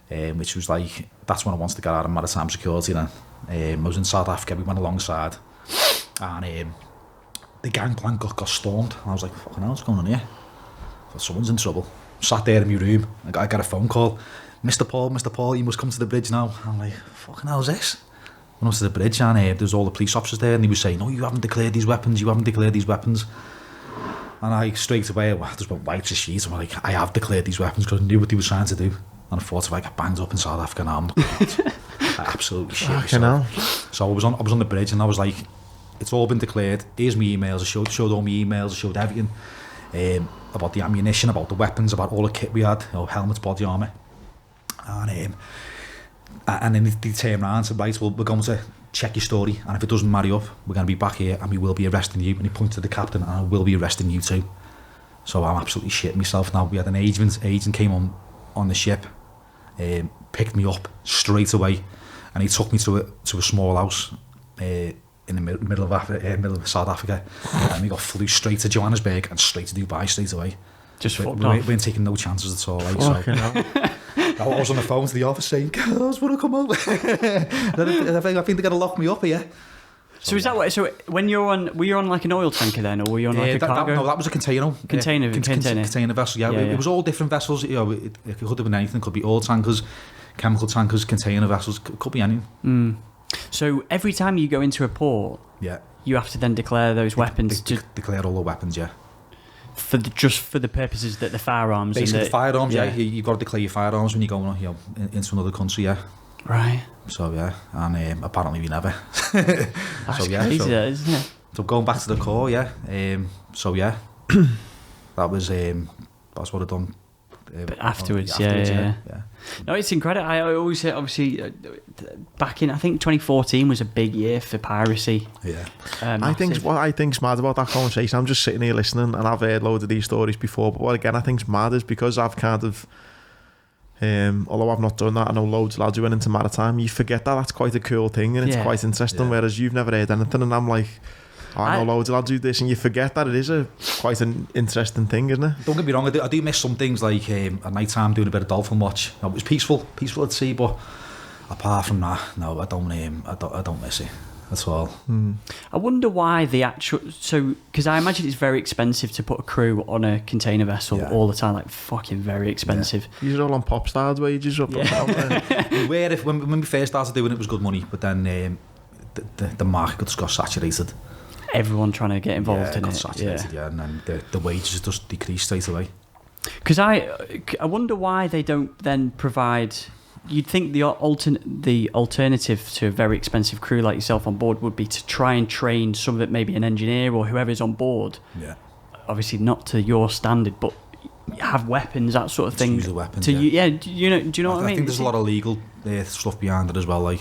which was like, that's when I wanted to get out of maritime security then. I was in South Africa, we went alongside, and the gangplank got stormed. And I was like, fucking hell, what's going on here? I thought someone's in trouble. Sat there in my room, I got a phone call. Mr. Paul, you must come to the bridge now. I'm like, fucking hell's this? Went up to the bridge, and there's all the police officers there, and they were saying, no, you haven't declared these weapons, And I straight away, I just went white as sheet. I'm like, I have declared these weapons because I knew what they were trying to do. And I thought if I get banged up in South Africa now, I absolutely shit myself. So I was on the bridge, and I was like, it's all been declared. Here's my emails. I showed all my emails. I showed everything about the ammunition, about the weapons, about all the kit we had, helmets, body armour. And then they turn around and said, right, well, we're going to check your story, and if it doesn't marry up, we're going to be back here and we will be arresting you. And he pointed to the captain, and I will be arresting you too. So I'm absolutely shitting myself now. We had an agent came on the ship, picked me up straight away, and he took me to a small house in the middle of South Africa, and we flew straight to Johannesburg and straight to Dubai straight away. Just we weren't taking no chances at all. Like, I was on the phone to the office saying, "Girls, want to come over?" I think they're gonna lock me up here. So is that what? So when were you on like an oil tanker then, or were you on like a cargo? No, that was a container vessel. Yeah, it was all different vessels. It could have been anything. It could be oil tankers, chemical tankers, container vessels. It could be anything. So every time you go into a port, you have to then declare those weapons. Declare all the weapons, for the purposes that the firearms. Basically, firearms. You've got to declare your firearms when you go into another country. Right. So and apparently we never. That's crazy, isn't it? So going back to the core, that was that's what I've done. But afterwards, yeah. No, it's incredible. I always say, obviously, back in, I think 2014 was a big year for piracy. Yeah. I think what I think's mad about that conversation, I'm just sitting here listening, and I've heard loads of these stories before, but what again I think's mad is because I've kind of, although I've not done that, I know loads of lads who went into maritime, you forget that that's quite a cool thing, and it's quite interesting, whereas you've never heard anything, and I'm like, I know loads of lads do this, and you forget that it is quite an interesting thing, isn't it? Don't get me wrong, I do miss some things, like at night time doing a bit of dolphin watch. It was peaceful at sea, but apart from that, no, I don't miss it. at all. I wonder why the actual... So, because I imagine it's very expensive to put a crew on a container vessel all the time. Like, fucking very expensive. These are all on pop stars wages up and down. When we first started doing it, it was good money, but then the market just got saturated. Everyone trying to get involved in got it. saturated, and then the wages just decreased straight away. Because I wonder why they don't then provide... You'd think the alternative to a very expensive crew like yourself on board would be to try and train some of it, maybe an engineer or whoever's on board. Yeah. Obviously not to your standard, but have weapons, that sort of thing. Use the weapons, do you know what I mean? I think there's a lot of legal stuff behind it as well, like,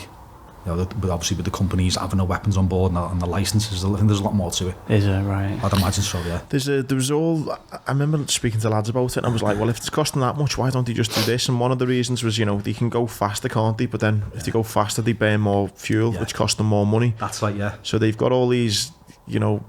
you know, but obviously with the companies having the weapons on board and the licenses, I think there's a lot more to it. Is there, right? I'd imagine so, yeah. There was all... I remember speaking to lads about it, and I was like, well, if it's costing that much, why don't they just do this? And one of the reasons was, you know, they can go faster, can't they? But then if they go faster, they burn more fuel, which costs them more money. That's right, yeah. So they've got all these, you know,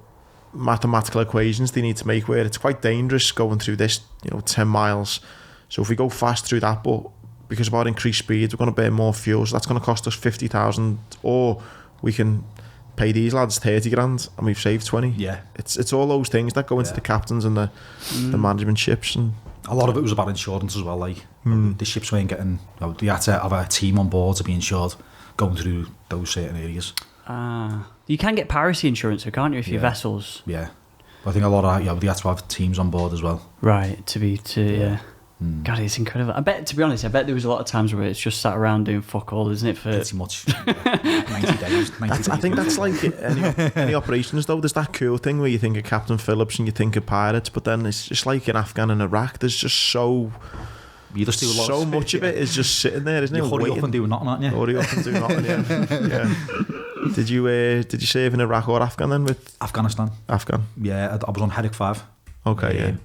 mathematical equations they need to make where it's quite dangerous going through this, you know, 10 miles. So if we go fast through that, but because of our increased speeds, we're going to burn more fuel, so that's going to cost us 50,000, or we can pay these lads 30 grand and we've saved 20. Yeah. It's all those things that go into the captains and the management ships, and a lot of it was about insurance as well, like the ships weren't getting, you know, they had to have a team on board to be insured going through those certain areas. You can get piracy insurance, can't you, if your vessels... Yeah. But I think a lot of, they had to have teams on board as well. Right, God, it's incredible. I bet there was a lot of times where it's just sat around doing fuck all, isn't it? For pretty much 90 days. I think that's like any operations though. There's that cool thing where you think of Captain Phillips and you think of pirates, but then it's just like in Afghan and Iraq. There's just you just do a lot so much of it is just sitting there, isn't it? Hurry up and do nothing, aren't you? Hurry up and do nothing. Yeah. Did you serve in Iraq or Afghan then? With Afghanistan? Afghan. Yeah, I was on Herrick 5. Okay, yeah.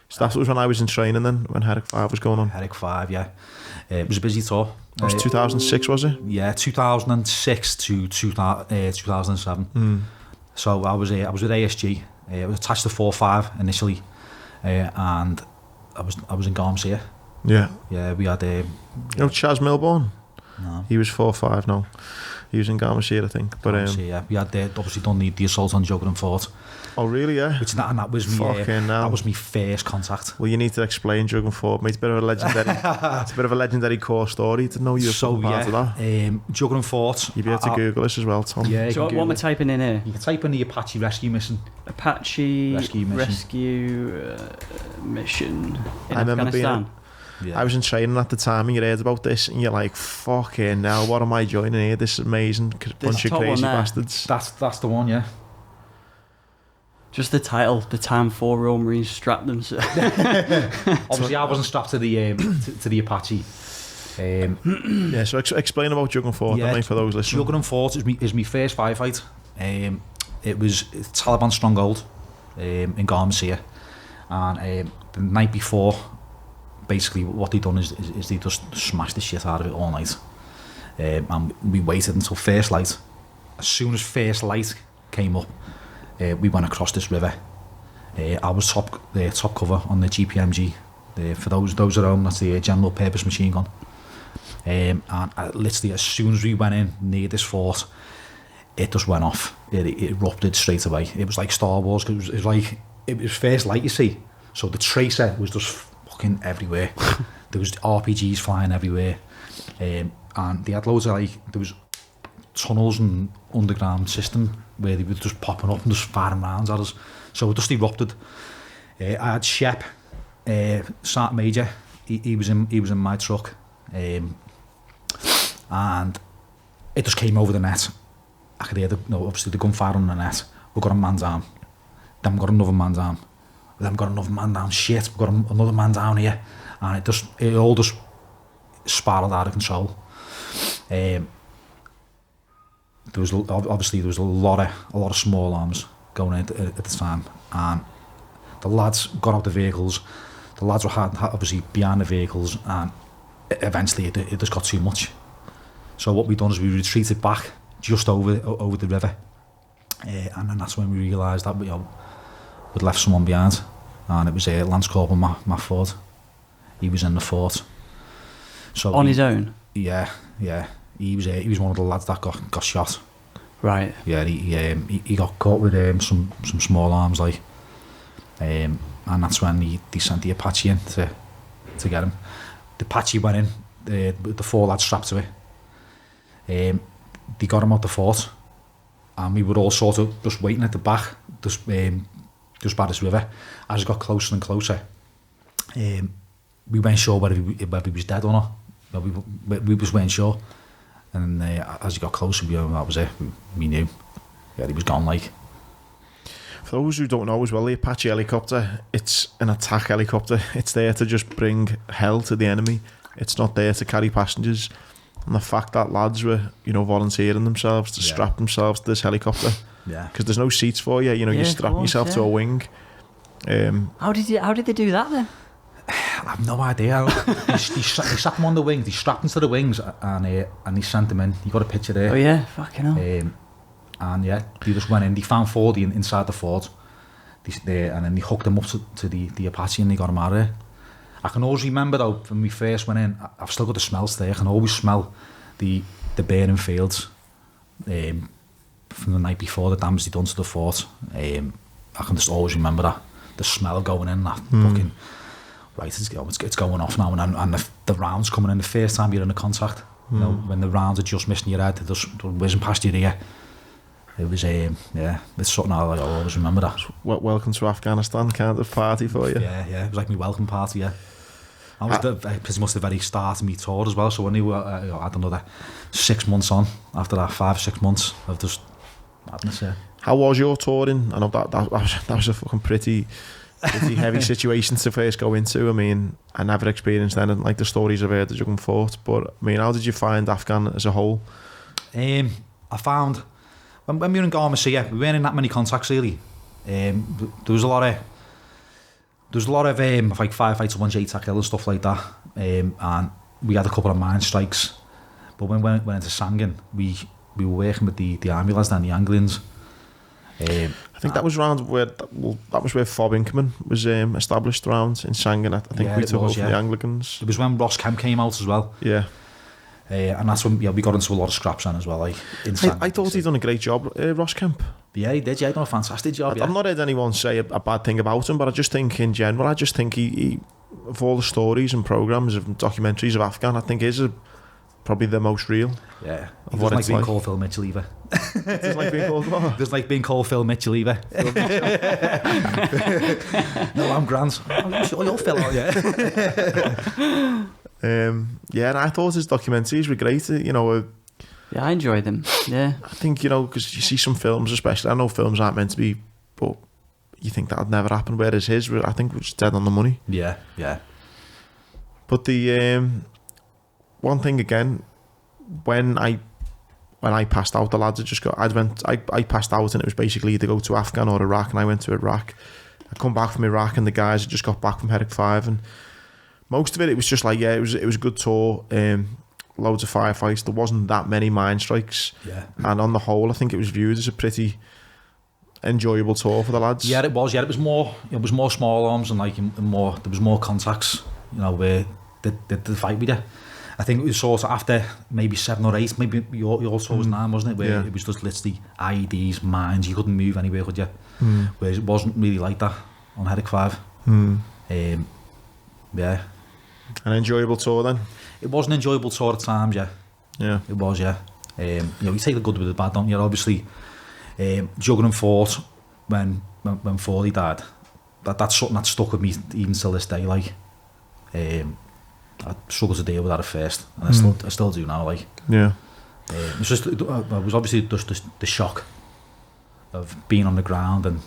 So that was when I was in training then, when Herrick 5 was going on. Herrick 5, yeah. It was a busy tour. It was 2006, was it? Yeah, 2006 to 2007. So I was with ASG. I was attached to 4-5 initially, and I was in Garmsey. Yeah. Yeah, we had... you know Chaz Milbourne? No. He was 4-5 now. He was in Garmsey, I think. But yeah, we had obviously done the assault on Juggling Fort. Oh really? Yeah. That was my first contact. Well, you need to explain Juggling Fort, mate. It's a bit of a legendary. It's a bit of a legendary core story to know you're part of that. Juggling Fort. You'll be able to Google this as well, Tom. Yeah. So what am I typing in here? You can type in the Apache Rescue Mission. Apache Rescue Mission in I remember Afghanistan. I was in training at the time and you heard about this and you're like, fucking hell, what am I joining here? This is amazing. Bunch of crazy bastards. That's the one, yeah. Just the title, the time 4 Royal Marines strapped themselves. Obviously, I wasn't strapped to the Apache. Yeah, so explain about Juggling Fort, for those listening. Juggling Fort is my first firefight. It was Taliban stronghold in Garmsey, and the night before, basically what they done is they just smashed the shit out of it all night. And we waited until first light. As soon as first light came up, we went across this river. I was top cover on the GPMG. For those at home, that's the general purpose machine gun. And literally as soon as we went in near this fort, it just went off. It erupted straight away. It was like Star Wars, because it was first light, you see. So the tracer was just fucking everywhere. There was RPGs flying everywhere. And they had loads of there was tunnels and underground system where they were just popping up and just firing rounds at us. So it just erupted. I had Shep, Sergeant Major. He was in my truck, and it just came over the net. I could hear obviously the gunfire on the net. We got a man down. Then we got another man down. Then we got another man down. Shit, we got another man down here, and it all just spiraled out of control. There was a lot of small arms going in at the time, and the lads got out the vehicles. The lads were obviously behind the vehicles, and eventually it just got too much. So what we done is we retreated back just over the river, and then that's when we realised that we'd left someone behind, and it was Lance Corporal Matt Ford. He was in the fort. So on his own. Yeah. He was one of the lads that got shot, Right. Yeah, he got caught with some small arms, like, and that's when they sent the Apache in to get him. The Apache went in, the 4 lads strapped to it. They got him out the fort, and we were all sort of just waiting at the back, just by this river. As it got closer and closer, we weren't sure whether he was dead or not. We just weren't sure. And as he got closer, that was it. We knew. Yeah, he was gone, like. For those who don't know as well, the Apache helicopter, it's an attack helicopter. It's there to just bring hell to the enemy. It's not there to carry passengers. And the fact that lads were, volunteering themselves to strap themselves to this helicopter. Yeah. Because there's no seats for you. You're strapping yourself to a wing. How did they do that then? I have no idea. They sat him on the wings. They strapped him to the wings and they sent him in. You got a picture there. Oh yeah, fucking hell. And yeah, they just went in. They found 40 inside the fort. And then they hooked them up to the Apache and they got him out of there. I can always remember though, when we first went in, I've still got the smells there. I can always smell the burning fields from the night before, the damage they done to the fort. I can just always remember that. The smell going in, that fucking... Right, it's going off now, and the rounds coming in the first time you're in a contact. When the rounds are just missing your head, they're just whizzing past your ear. It was, it's something I always remember that. Welcome to Afghanistan kind of party for you. Yeah, it was like my welcome party, yeah. I was pretty much the very start of my tour as well, so I knew I had another 6 months on after that, 5-6 months of just madness, yeah. How was your touring? I know that was a fucking pretty heavy situation to first go into. I mean, I never experienced anything like the stories I've heard at Juggling Fort, but I mean, how did you find Afghan as a whole? I found when we were in Garmacia, we weren't in that many contacts really. There was a lot of like firefights, 1J tackle and stuff like that, and we had a couple of mine strikes. But when we went into Sangin, we were working with the army lads down the Anglians. I think that was around where Fob Inkerman was established around in Sangin. I think we took over from the Anglicans. It was when Ross Kemp came out as well. Yeah. And that's when we got into a lot of scraps then as well. Like I thought he'd done a great job, Ross Kemp. Yeah, he did. Yeah, he done a fantastic job. I've not heard anyone say a bad thing about him, but I just think in general, he of all the stories and programmes and documentaries of Afghan, I think is probably the most real. Yeah, he doesn't like being called Phil Mitchell either. Doesn't like being called what? Doesn't like being called Phil Mitchell either. No, I'm Grant. You're Phil, aren't you? And I thought his documentaries were great. Yeah, I enjoyed them. Yeah, I think because you see some films, especially. I know films aren't meant to be, but you think that would never happen. Whereas his, I think, was dead on the money. Yeah. But the one thing again, when I passed out, the lads had just got. I passed out, and it was basically either go to Afghan or Iraq, and I went to Iraq. I come back from Iraq, and the guys had just got back from Herrick 5, and most of it was just like, yeah, it was a good tour. Loads of firefights. There wasn't that many mine strikes. Yeah. And on the whole, I think it was viewed as a pretty enjoyable tour for the lads. Yeah, it was. Yeah, it was more small arms and like more. There was more contacts. Where the fight with you. I think it was sort of after maybe 7 or 8. Maybe your tour was 9, wasn't it? Where it was just literally IEDs, mines. You couldn't move anywhere, could you? Whereas it wasn't really like that on Herrick 5. Yeah. An enjoyable tour then. It was an enjoyable tour at times, yeah. Yeah. It was, yeah. You take the good with the bad, don't you? Obviously, Juggling Fort, when Forley died, that's something that stuck with me even till this day, like. I struggled to deal with that at first, and I still do now, like. Yeah. It was obviously just the shock of being on the ground and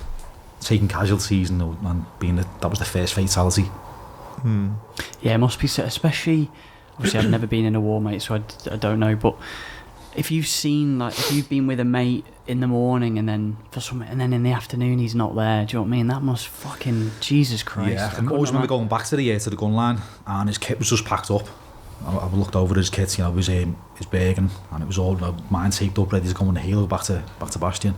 taking casualties and being that was the first fatality. Yeah, it must be, especially, obviously I've never been in a war, mate, so I don't know, but if you've been with a mate in the morning and then in the afternoon he's not there, do you know what I mean? That must fucking, Jesus Christ. Yeah, I always remember going back to the gun line, and his kit was just packed up. I looked over his kit, it was his Bergen, and it was all mine taped up, ready to go on the helo back to Bastion.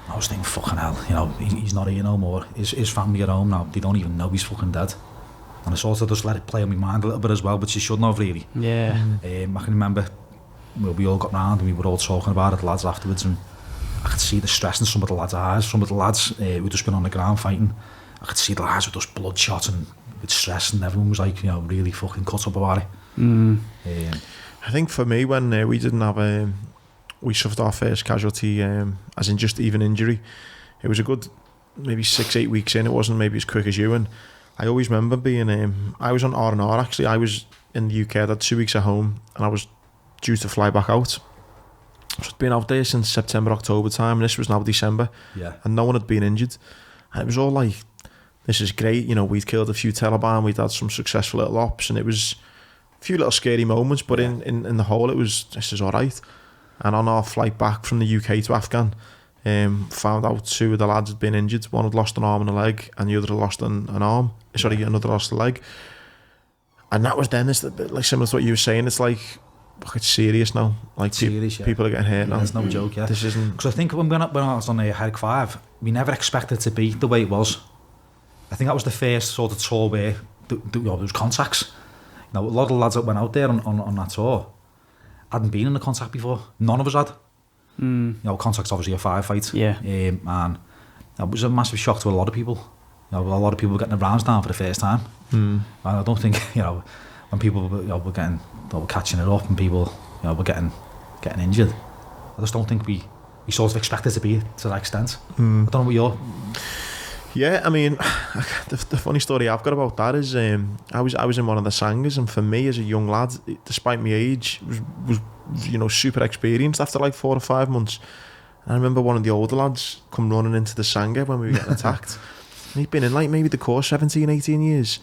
I was thinking, fucking hell, he's not here no more. His family at home now, they don't even know he's fucking dead. And I sort of just let it play on my mind a little bit as well, but you shouldn't have really. Yeah. I can remember we all got round and we were all talking about it, the lads afterwards, and I could see the stress in some of the lads' eyes. Some of the lads who'd just been on the ground fighting, I could see the eyes were just bloodshot and with stress, and everyone was like, really fucking cut up about it. I think for me, when we didn't have we suffered our first casualty, as in just even injury, it was a good maybe 6-8 weeks in. It wasn't maybe as quick as you, and I always remember being I was on R&R actually. I was in the UK, I had 2 weeks at home, and I was due to fly back out. So I'd been out there since September, October time, and this was now December, and no one had been injured, and it was all like, this is great, we'd killed a few Taliban, we'd had some successful little ops, and it was a few little scary moments, but in the whole it was, this is alright. And on our flight back from the UK to Afghan, found out 2 of the lads had been injured. One had lost an arm and a leg, and the other had lost an arm. Sorry, another lost a leg. And that was then, it's like similar to what you were saying, it's like, fuck, it's serious now. Like, serious, people are getting hurt now. It's no joke, This isn't... Because I think when I was on the Herc 5, we never expected it to be the way it was. I think that was the first sort of tour where there was contacts. A lot of the lads that went out there on that tour hadn't been in a contact before. None of us had. Contact's obviously a firefight. And that was a massive shock to a lot of people. A lot of people were getting their rounds down for the first time. And I don't think, when people were catching it up and people, were getting injured, I just don't think we sort of expected it to be to that extent. I don't know what you're... Yeah, I mean, the funny story I've got about that is I was in one of the Sangas, and for me as a young lad, despite my age, was super experienced after like 4 or 5 months. And I remember one of the older lads come running into the Sangha when we were getting attacked. And he'd been in like maybe the course 17, 18 years.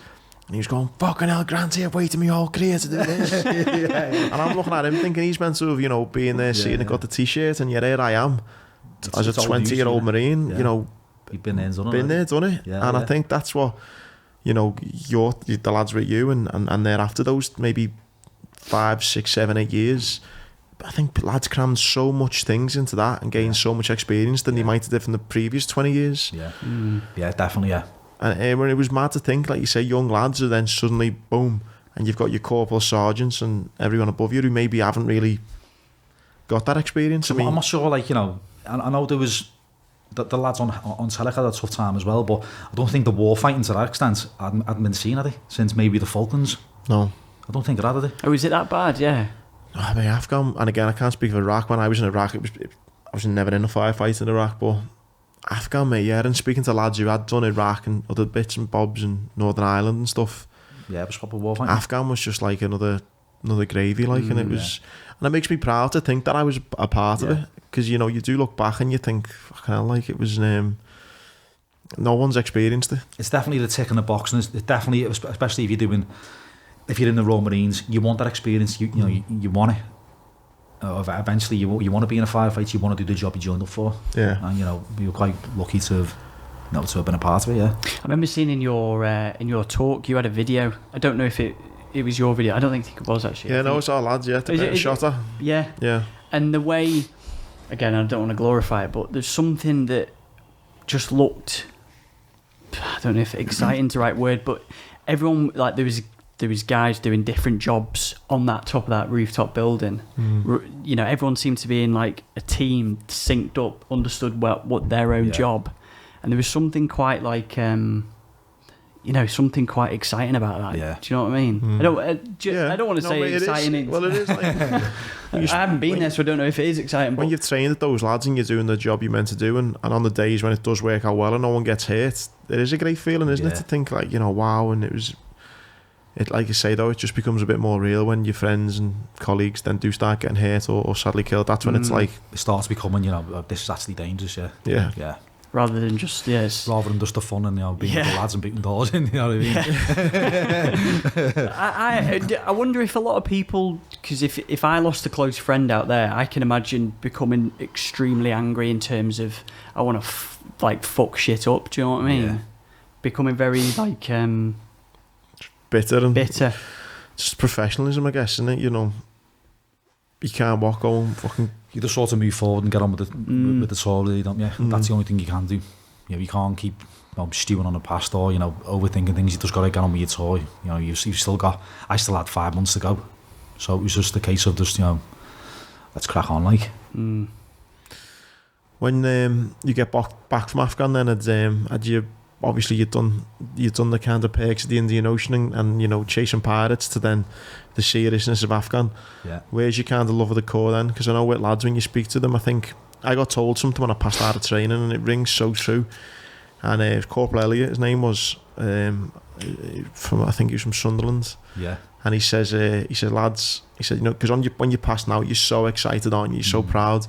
And he was going, fucking hell, Grant, I've waited my whole career to do this. And I'm looking at him thinking he's meant to have, being there, sitting and got the t-shirt, and yet here I am, as a 20-year-old Marine, You've been there, done it. And I think that's what, the lads with you and they're after those maybe 5, 6, 7, 8 years. I think lads crammed so much things into that and gained so much experience than they might have did from the previous 20 years. Yeah, definitely, yeah. And when it was mad to think, like you say, young lads are then suddenly, boom, and you've got your corporal sergeants and everyone above you who maybe haven't really got that experience. So I'm not sure, I know there was... The lads on Telek had a tough time as well, but I don't think the war fighting to that extent hadn't been seen, had it? Since maybe the Falklands. No. I don't think it had it. Oh, is it that bad? Yeah. I mean, Afghan, and again, I can't speak of Iraq. When I was in Iraq, I was never in a firefight in Iraq, but Afghan, mate, and speaking to lads who had done Iraq and other bits and bobs in Northern Ireland and stuff. Yeah, it was proper war fighting. Afghan was just like another gravy, and it was... And it makes me proud to think that I was a part of it, because you do look back and you think, fucking hell, like it was no one's experienced it. It's definitely the tick in the box, and it's definitely, especially if you're in the Royal Marines, you want that experience. You want it. Eventually, you want to be in a firefight. You want to do the job you joined up for. Yeah, and you're quite lucky to have been a part of it. Yeah, I remember seeing in your talk you had a video. I don't know if it was your video. I don't think it was actually. Yeah, no, it's our lads. Yeah, the shotter. Yeah. And the way, again, I don't want to glorify it, but there's something that just looked, I don't know if exciting's the right word, but everyone, like, there was guys doing different jobs on that top of that rooftop building. Everyone seemed to be in like a team, synced up, understood what their own job, and there was something quite like something quite exciting about that. Yeah. Do you know what I mean? I don't want to say exciting. It is. Like, I haven't been there, so I don't know if it is exciting. When you've trained at those lads and you're doing the job you're meant to do, and on the days when it does work out well and no one gets hurt, it is a great feeling, isn't it? To think like, wow, and it like you say though, it just becomes a bit more real when your friends and colleagues then do start getting hurt or sadly killed. That's when it's like it starts becoming, this is actually dangerous. Yeah. Rather than just rather than just the fun and being with the lads and beating doors in, you know what I mean? I wonder if a lot of people, because if I lost a close friend out there, I can imagine becoming extremely angry in terms of I want to fuck shit up. Do you know what I mean? Yeah. Becoming very bitter. Just professionalism, I guess, isn't it? You can't walk home fucking. You just sort of move forward and get on with the tour, really, don't you? That's the only thing you can do. You can't keep stewing on the past or overthinking things. You just got to get on with your tour. I still had 5 months to go, so it was just a case of just let's crack on, like. When you get back from Afghan, then had you obviously you'd done the kind of perks of the Indian Ocean and you know, chasing pirates, to then the seriousness of Afghan. Yeah. Where's your kind of love of the Corps then? Because I know with lads, when you speak to them, I think I got told something when I passed out of training, and it rings so true. And Corporal Elliot, his name was, I think he was from Sunderland. Yeah. And he says, lads, he said, you know, because when you pass now, you're so excited, aren't you? You're so proud.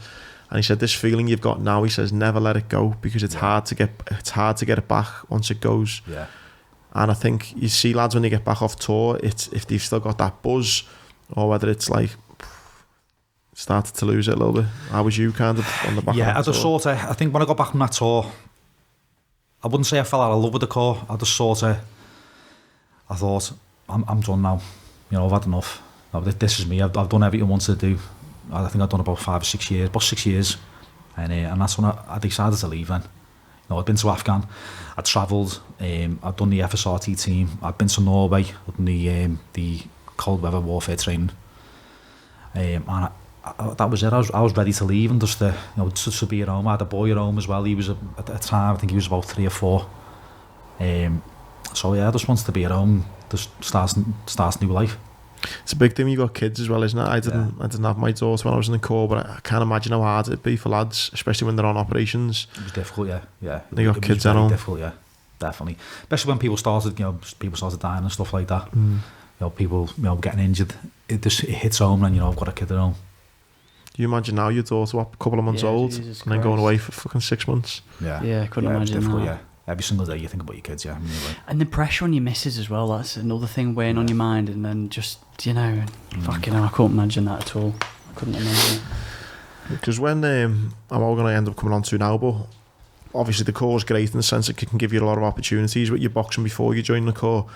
And he said, this feeling you've got now, he says, never let it go, because it's hard to get it back once it goes. Yeah. And I think you see lads when they get back off tour, it's if they've still got that buzz, or whether it's like started to lose it a little bit. How was you kind of on the back? Yeah, of I just sort of, I think when I got back from that tour, I wouldn't say I fell out of love with the Corps. I just sort of, I thought, I'm done now. You know, I've had enough. No, this is me. I've done everything I wanted to do. I think I've done about 5 or 6 years, about 6 years, and that's when I decided to leave. Then, you know, I'd been to Afghan, I'd travelled, I'd done the FSRT team, I'd been to Norway, I'd done the cold weather warfare training, and that was it. I was ready to leave and just to be at home. I had a boy at home as well. He was at the time, I think he was about 3 or 4. So yeah, I just wanted to be at home, just start new life. It's a big thing when you got kids as well, isn't it? I didn't have my daughter when I was in the Corps, but I can't imagine how hard it'd be for lads, especially when they're on operations. It was difficult, yeah. They got kids at home. Difficult, yeah, definitely. Especially when people started dying and stuff like that. You know, people, you know, getting injured. It hits home, and you know, I've got a kid at home. Do you imagine now your daughter, a couple of months old, and then going away for fucking 6 months? Yeah, I couldn't imagine difficult, that. Yeah. Every single day you think about your kids, yeah. And the pressure on your missus as well, that's another thing weighing on your mind, and then just, you know, fucking hell, I couldn't imagine that at all. I couldn't imagine it. Because when, I'm all going to end up coming on to now, but obviously the Corps is great in the sense that it can give you a lot of opportunities with your boxing before you join the Corps,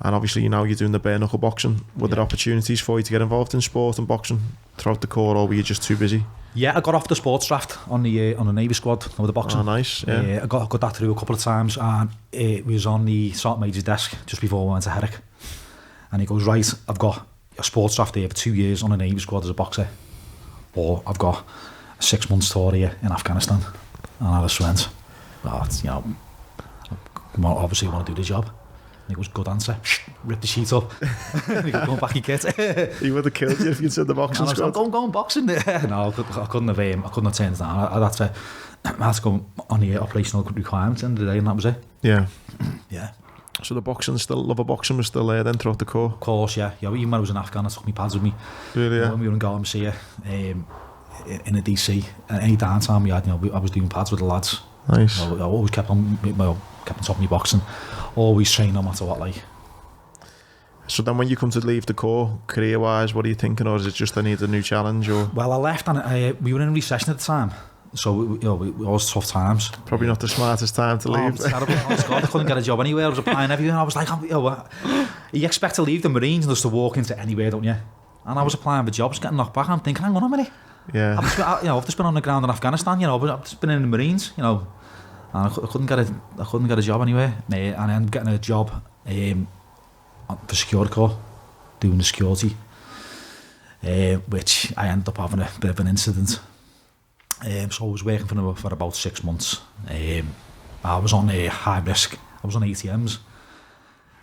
and obviously you know you're doing the Bareknuckle boxing. Were there opportunities for you to get involved in sport and boxing throughout the Corps, or were you just too busy? Yeah, I got off the sports draft on the Navy squad with the boxing. Oh, nice. Yeah. I got that through a couple of times, and it was on the Sergeant Major's desk just before I went to Herrick. And he goes, right, I've got a sports draft here for 2 years on a Navy squad as a boxer, or I've got a 6 months tour here in Afghanistan. And I just went, you know, obviously you want to do the job. And he goes, good answer. Rip the sheet up. He goes, going back your kit. He would have killed you if you'd said the boxing squad. I'm going boxing. No, I couldn't have turned it down. I had to go on the operational requirements at the end of the day, and that was it. Yeah. Yeah. So the love of boxing was still there then throughout the Corps? Of course, yeah. Even when I was in Afghan, I took my pads with me. Really, yeah. When we were in Garmsea, in a DC, and any downtime we had, you know, I was doing pads with the lads. Nice. I always kept on top of my boxing. Always train no matter what, like. So then when you come to leave the Corps, career-wise, what are you thinking, or is it just I need a new challenge? Or Well, I left, and we were in recession at the time, so it was tough times. Probably not the smartest time to leave. Terrible. I couldn't get a job anywhere. I was applying everywhere, and I was like, you expect to leave the Marines and just to walk into anywhere, don't you? And I was applying for jobs, getting knocked back, and I'm thinking, hang on a minute. Yeah. I've just been on the ground in Afghanistan, you know, but I've just been in the Marines, you know. And I couldn't get a job anywhere, and I ended up getting a job for Security Corps, doing the security, which I ended up having a bit of an incident. So I was working for them for about 6 months. I was on a high risk. I was on ATMs.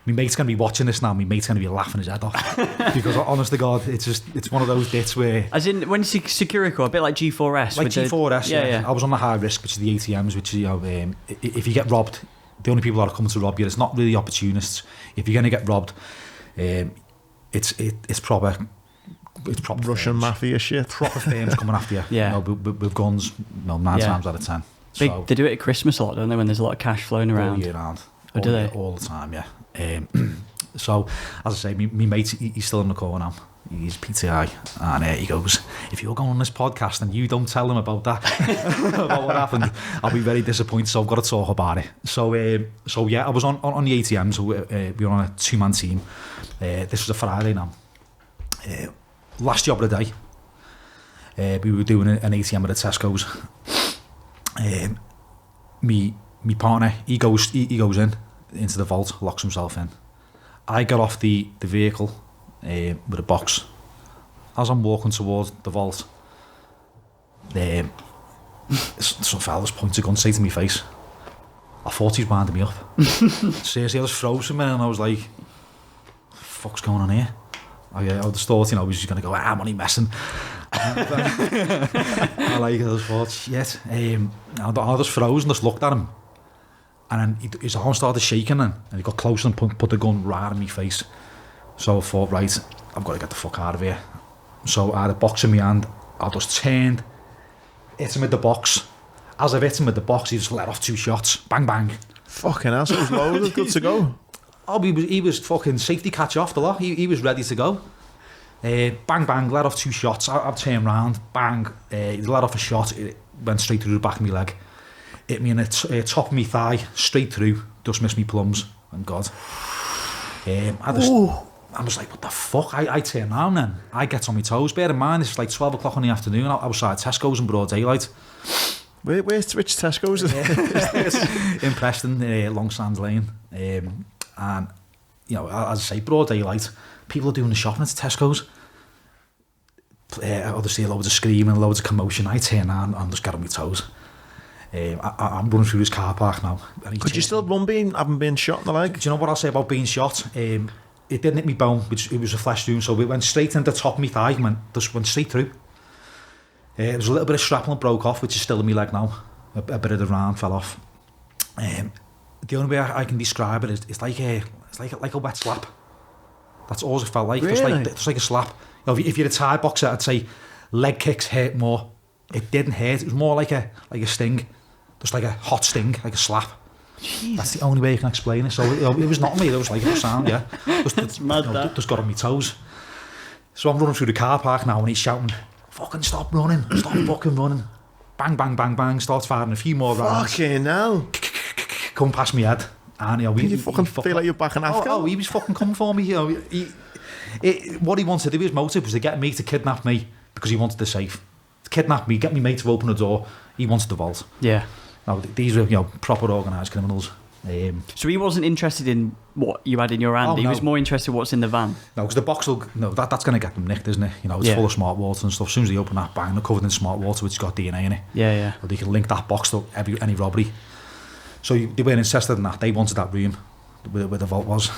My mate's going to be watching this now. My mate's going to be laughing his head off because, honest to God, it's one of those bits where... As in, when Security Corps, a bit like G4S. Like G4S, yeah. I was on the high risk, which is the ATMs, which is, you know, if you get robbed, the only people that are coming to rob you, it's not really opportunists. If you're going to get robbed, it's proper... It's proper Russian firms. mafia shit. Proper firms coming after you. Yeah. You know, with guns, 9 times out of 10. They do it at Christmas a lot, don't they, when there's a lot of cash flowing around? All year round. Oh, do they? All the time, yeah. So, as I say, my mate, he's still in the Corps now. He's PTI, and he goes, if you're going on this podcast and you don't tell them about that, about what happened, I'll be very disappointed, so I've got to talk about it. So yeah, I was on the ATMs, we were on a 2-man team. This was a Friday now. Last job of the day, we were doing an ATM at the Tesco's. Me partner, he goes into the vault, locks himself in. I got off the vehicle with a box. As I'm walking towards the vault, Some fellas pointed a gun straight to my face. I thought he was winding me up. Seriously, I was frozen, man, and I was like, what the fuck's going on here? I just thought, he was just going to go, I'm only messing. I just thought, shit. I just froze and just looked at him. And then his arm started shaking, and he got closer and put the gun right in my face. So I thought, right, I've got to get the fuck out of here. So I had a box in my hand. I just turned, hit him with the box. As I hit him with the box, he just let off 2 shots. Bang, bang. Fucking hell, so it was loaded, good to go. Oh, he was fucking safety catch off the lot. He was ready to go. Bang, bang, let off 2 shots. I've turned round, bang. He let off a shot. It went straight through the back of my leg. Hit me in the top of my thigh, straight through. Just missed me plums. Thank God. I was like, what the fuck? I turn around then. I get on my toes. Bear in mind, it's like 12 o'clock in the afternoon. Outside Tesco's in broad daylight. Where's which Tesco's? In Preston, Long Sands Lane. And, as I say, broad daylight. People are doing the shopping at Tesco's. Obviously, loads of screaming, loads of commotion. I turn around and just get on my toes. I'm running through this car park now. Could you still run having been shot in the leg? Do you know what I'll say about being shot? It didn't hit me bone, which it was a flesh wound, so it went straight into the top of my thigh, just went straight through. There was a little bit of shrapnel broke off, which is still in my leg now. A bit of the round fell off. The only way I can describe it is it's like a wet slap. That's all it felt like. Really? Just like a slap. If you're a Thai boxer, I'd say leg kicks hurt more. It didn't hurt. It was more like a sting, just like a hot sting, like a slap. Jeez. That's the only way I can explain it. So it was not me. It was like a sound, yeah. It's mad that. Just got on my toes. So I'm running through the car park now, and he's shouting, "Fucking stop running! Stop fucking running!" Bang, bang, bang, bang. Starts firing a few more rounds. Fucking hell! Come past my head. And you fucking feel like you're back in Africa? Oh, he was fucking coming for me. What he wanted to do, his motive was to get me to kidnap me because he wanted the safe. To kidnap me, get me mate to open the door. He wanted the vault. Yeah. Now these were proper organised criminals. So he wasn't interested in what you had in your hand. He was more interested in what's in the van. No, because the box will that's going to get them nicked, isn't it? It's full of smart water and stuff. As soon as they open that bang, they're covered in smart water, which has got DNA in it. Yeah. Or they can link that box to any robbery. So they weren't interested in that. They wanted that room where the vault was.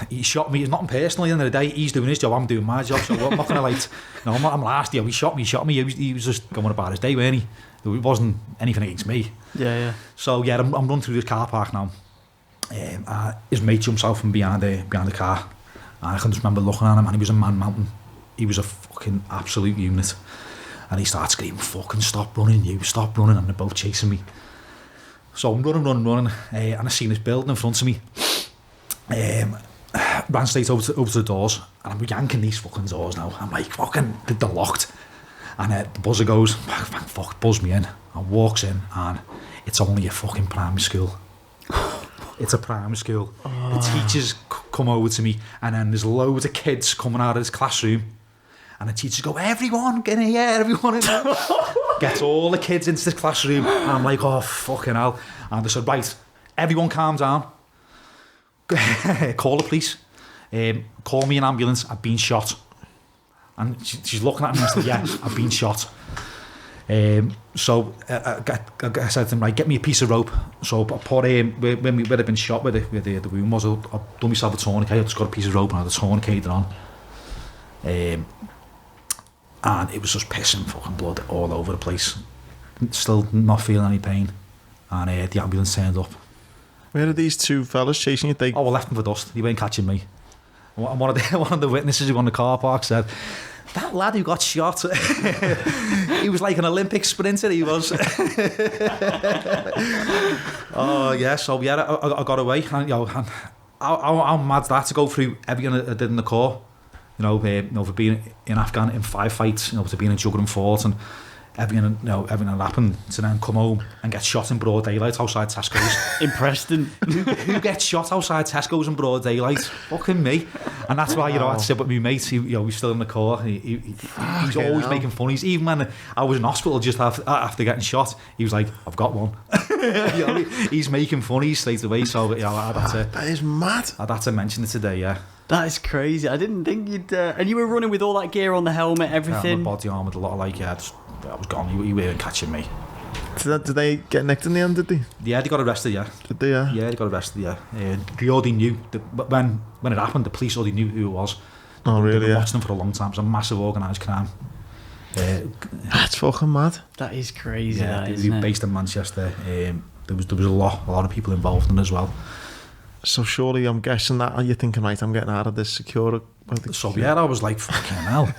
He shot me. It's nothing personal. At the end of the day, he's doing his job. I'm doing my job. So I'm not going to I'm last. He shot me. He was just going about his day, weren't he? It wasn't anything against me. Yeah. So I'm running through this car park now. His mate jumps out from behind the car, and I can just remember looking at him, and he was a man mountain. He was a fucking absolute unit, and he started screaming, "Fucking stop running, you stop running!" And they're both chasing me. So I'm running, and I seen this building in front of me. Ran straight over to the doors, and I'm yanking these fucking doors now. I'm like, fucking, they're locked. And the buzzer goes, fuck, buzz me in. And walks in, and it's only a fucking primary school. It's a primary school. The teachers come over to me, and then there's loads of kids coming out of this classroom, and the teachers go, "Everyone, get in here, everyone in here." Gets all the kids into this classroom, and I'm like, oh, fucking hell. And they said, right, everyone calm down. Call the police. Call me an ambulance. I've been shot. And she's looking at me and said, yeah, I've been shot. So I said to him, right, get me a piece of rope. So I put when we would have been shot, where the wound was, I'd done myself a tourniquet. I just got a piece of rope and I had a tourniquet on. And it was just pissing fucking blood all over the place. Still not feeling any pain. And the ambulance turned up. Where are these two fellas chasing you? I left them for dust. They weren't catching me. And one of the witnesses who on the car park said, that lad who got shot, he was like an Olympic sprinter, he was. Oh, yeah, so yeah, I got away. And, how mad's that to go through everything I did in the Corps? For being in Afghan in 5 fights, to being in juggling fort and everything that happened, to then come home and get shot in broad daylight outside Tesco's. In Preston. Who gets shot outside Tesco's in broad daylight? Fucking me. And that's why, I had to sit with my mate, he's still in the Corps. He's always making funnies. Even when I was in hospital just after getting shot, he was like, I've got one. He's making funnies straight away. So that is mad. I'd have to mention it today, yeah. That is crazy. I didn't think you'd... and you were running with all that gear on, the helmet, everything. Body armoured, a lot of just I was gone. He weren't catching me. Did they get nicked in the end, did they? Yeah, they got arrested, yeah. Did they, yeah? Yeah, they got arrested, yeah. They already knew, when it happened, the police already knew who it was. Oh, really, They've been watching them for a long time. It's a massive organised crime. That's fucking mad. That is crazy, Yeah, isn't they're it? based in Manchester. There was a lot of people involved in it as well. So surely I'm guessing that you're thinking, right, I'm getting out of this secure. So yeah, I was like, fucking hell.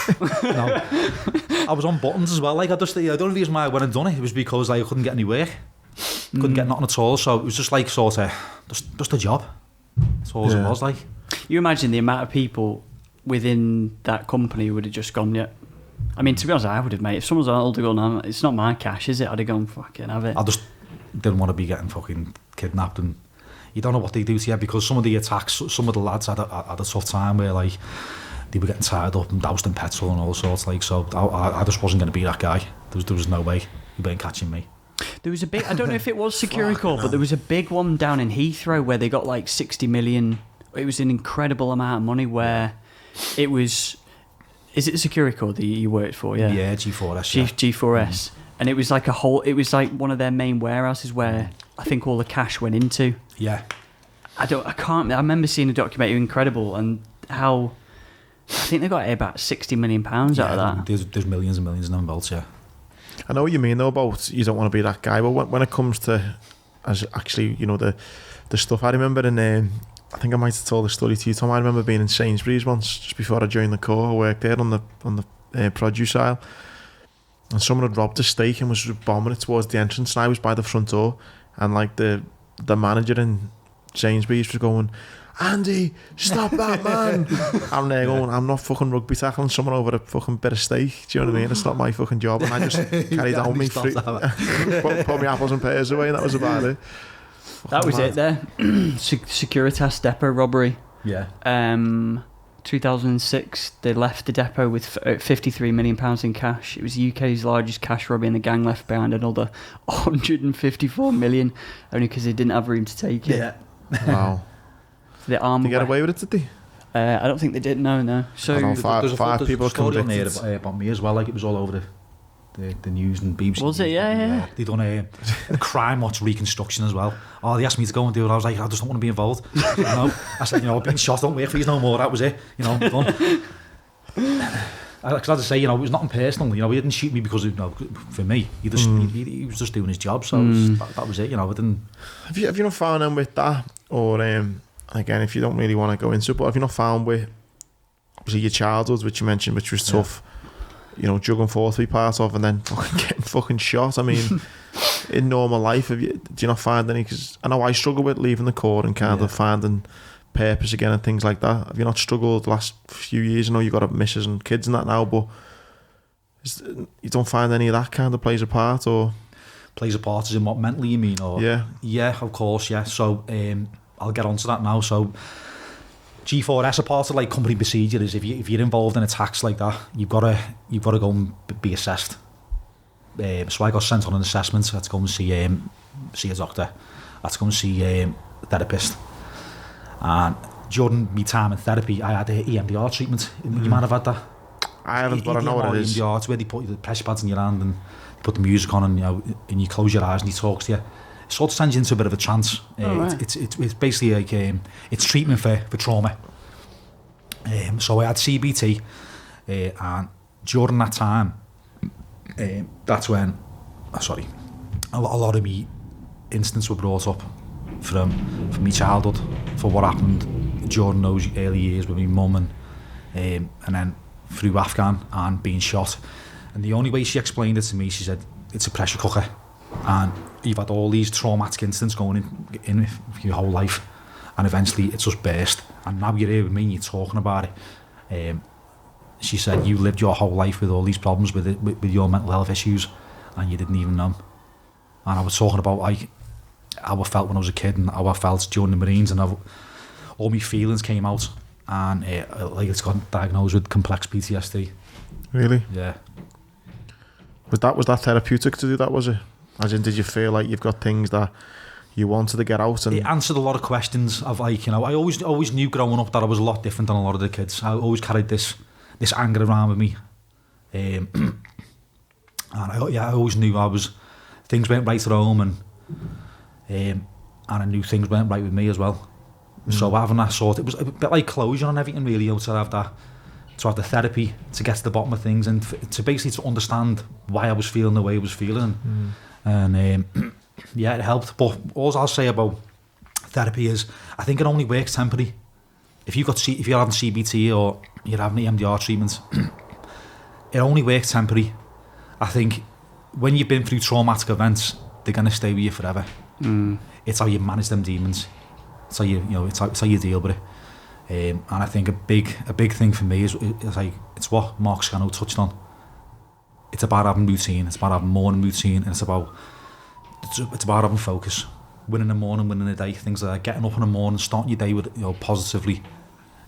I was on buttons as well. Like the only reason why I went and done it was because I couldn't get any work, couldn't get nothing at all. So it was just like sort of just a job. That's all it was like. You imagine the amount of people within that company who would have just gone, yeah. I mean, to be honest, I would have, mate. If someone's older gone, it's not my cash, is it? I'd have gone, fucking have it. I just didn't want to be getting fucking kidnapped, and you don't know what they do to you, because some of the attacks, some of the lads had a tough time where like they were getting tied up and doused in petrol and all sorts. Like, so I just wasn't going to be that guy. There was no way you weren't catching me. There was a big, I don't know if it was Securicor, but there was a big one down in Heathrow where they got like 60 million. It was an incredible amount of money where it was. Is it Securicor that you worked for? Yeah. Yeah, G4S. G4S. And it was like it was like one of their main warehouses where I think all the cash went into. Yeah. I remember seeing a documentary, incredible, and how I think they got about £60 million out of that. There's millions and millions in them belts, yeah. I know what you mean though about you don't want to be that guy, but when it comes to, as actually, you know, the stuff I remember in, I think I might have told the story to you, Tom. I remember being in Sainsbury's once, just before I joined the Corps. I worked there on the produce aisle, and someone had robbed a steak and was bombing it towards the entrance, and I was by the front door, and like the manager in Sainsbury's was going, "Andy, stop that, man!" I'm there going, "I'm not fucking rugby tackling someone over a fucking bit of steak. Do you know what I mean? It's not my fucking job." And I just carried on me fruit, put my apples and pears away, and that was about it. That was it there. Securitas depot robbery. Yeah. 2006, they left the depot with £53 million in cash. It was the UK's largest cash robbery, and the gang left behind another 154 million, only because they didn't have room to take it. Yeah. Wow. The arm. Did they get away with it, did they? I don't think they did. No. So There's five people convicted. About me as well. Like, it was all over the news and BBC. Was it? Yeah. They done a crime watch reconstruction as well. Oh, they asked me to go and do it. I was like, I just don't want to be involved. You know, I said, I've been shot. Don't work for you no more. That was it. I'm done. Because as I say, it was nothing personal. He didn't shoot me because for me, he was just doing his job. So that was it. I didn't. Have you not found them with that, or again, if you don't really want to go into it, but have you not found with obviously your childhood, which you mentioned, which was tough, juggling 4 to be part of, and then fucking getting fucking shot? I mean, in normal life, do you not find any? Because I know I struggle with leaving the Corps and kind of finding purpose again and things like that. Have you not struggled the last few years? I know you've got missus and kids and that now, but you don't find any of that kind of plays a part, or plays a part as in what, mentally you mean? Or yeah, of course, yeah. So I'll get onto that now. So G4S, a part of like company procedure is if you're involved in attacks like that, you've got to go and be assessed. So I got sent on an assessment. I had to go and see a doctor. I had to go and see a therapist. And during my time in therapy, I had EMDR treatment. You might have had that. I haven't, but I know what it is. EMDR, it's where they put the pressure pads in your hand and they put the music on, and you close your eyes and he talks to you. It sort of sends you into a bit of a trance. Right. It's basically like it's treatment for trauma. So I had CBT, and during that time, that's when, a lot of me incidents were brought up from my childhood, for what happened during those early years with my mum, and then through Afghan and being shot. And the only way she explained it to me, she said, it's a pressure cooker, and you've had all these traumatic incidents going in your whole life, and eventually it just burst, and now you're here with me and you're talking about it. She said, you lived your whole life with all these problems with your mental health issues, and you didn't even know. And I was talking about how I felt when I was a kid and how I felt during the Marines, and how all my feelings came out, and it's got diagnosed with complex PTSD. Really? Yeah. Was that therapeutic to do that, was it? As in, did you feel like you've got things that you wanted to get out? And it answered a lot of questions of I always knew growing up that I was a lot different than a lot of the kids. I always carried this anger around with me. And I always knew things went right at home, and I knew things went right with me as well. So having that sort, it was a bit like closure on everything really, to have the therapy, to get to the bottom of things, and to basically to understand why I was feeling the way I was feeling. And it helped. But all I'll say about therapy is, I think it only works temporarily. If you're having CBT or you're having EMDR treatment, it only works temporary. I think when you've been through traumatic events, they're going to stay with you forever. It's how you manage them demons. It's how it's how you deal with it. And I think a big thing for me is it's what Mark Scano touched on. It's about having routine. It's about having morning routine, and it's about having focus. Winning the morning, winning the day, things like that. Getting up in the morning, starting your day with positively,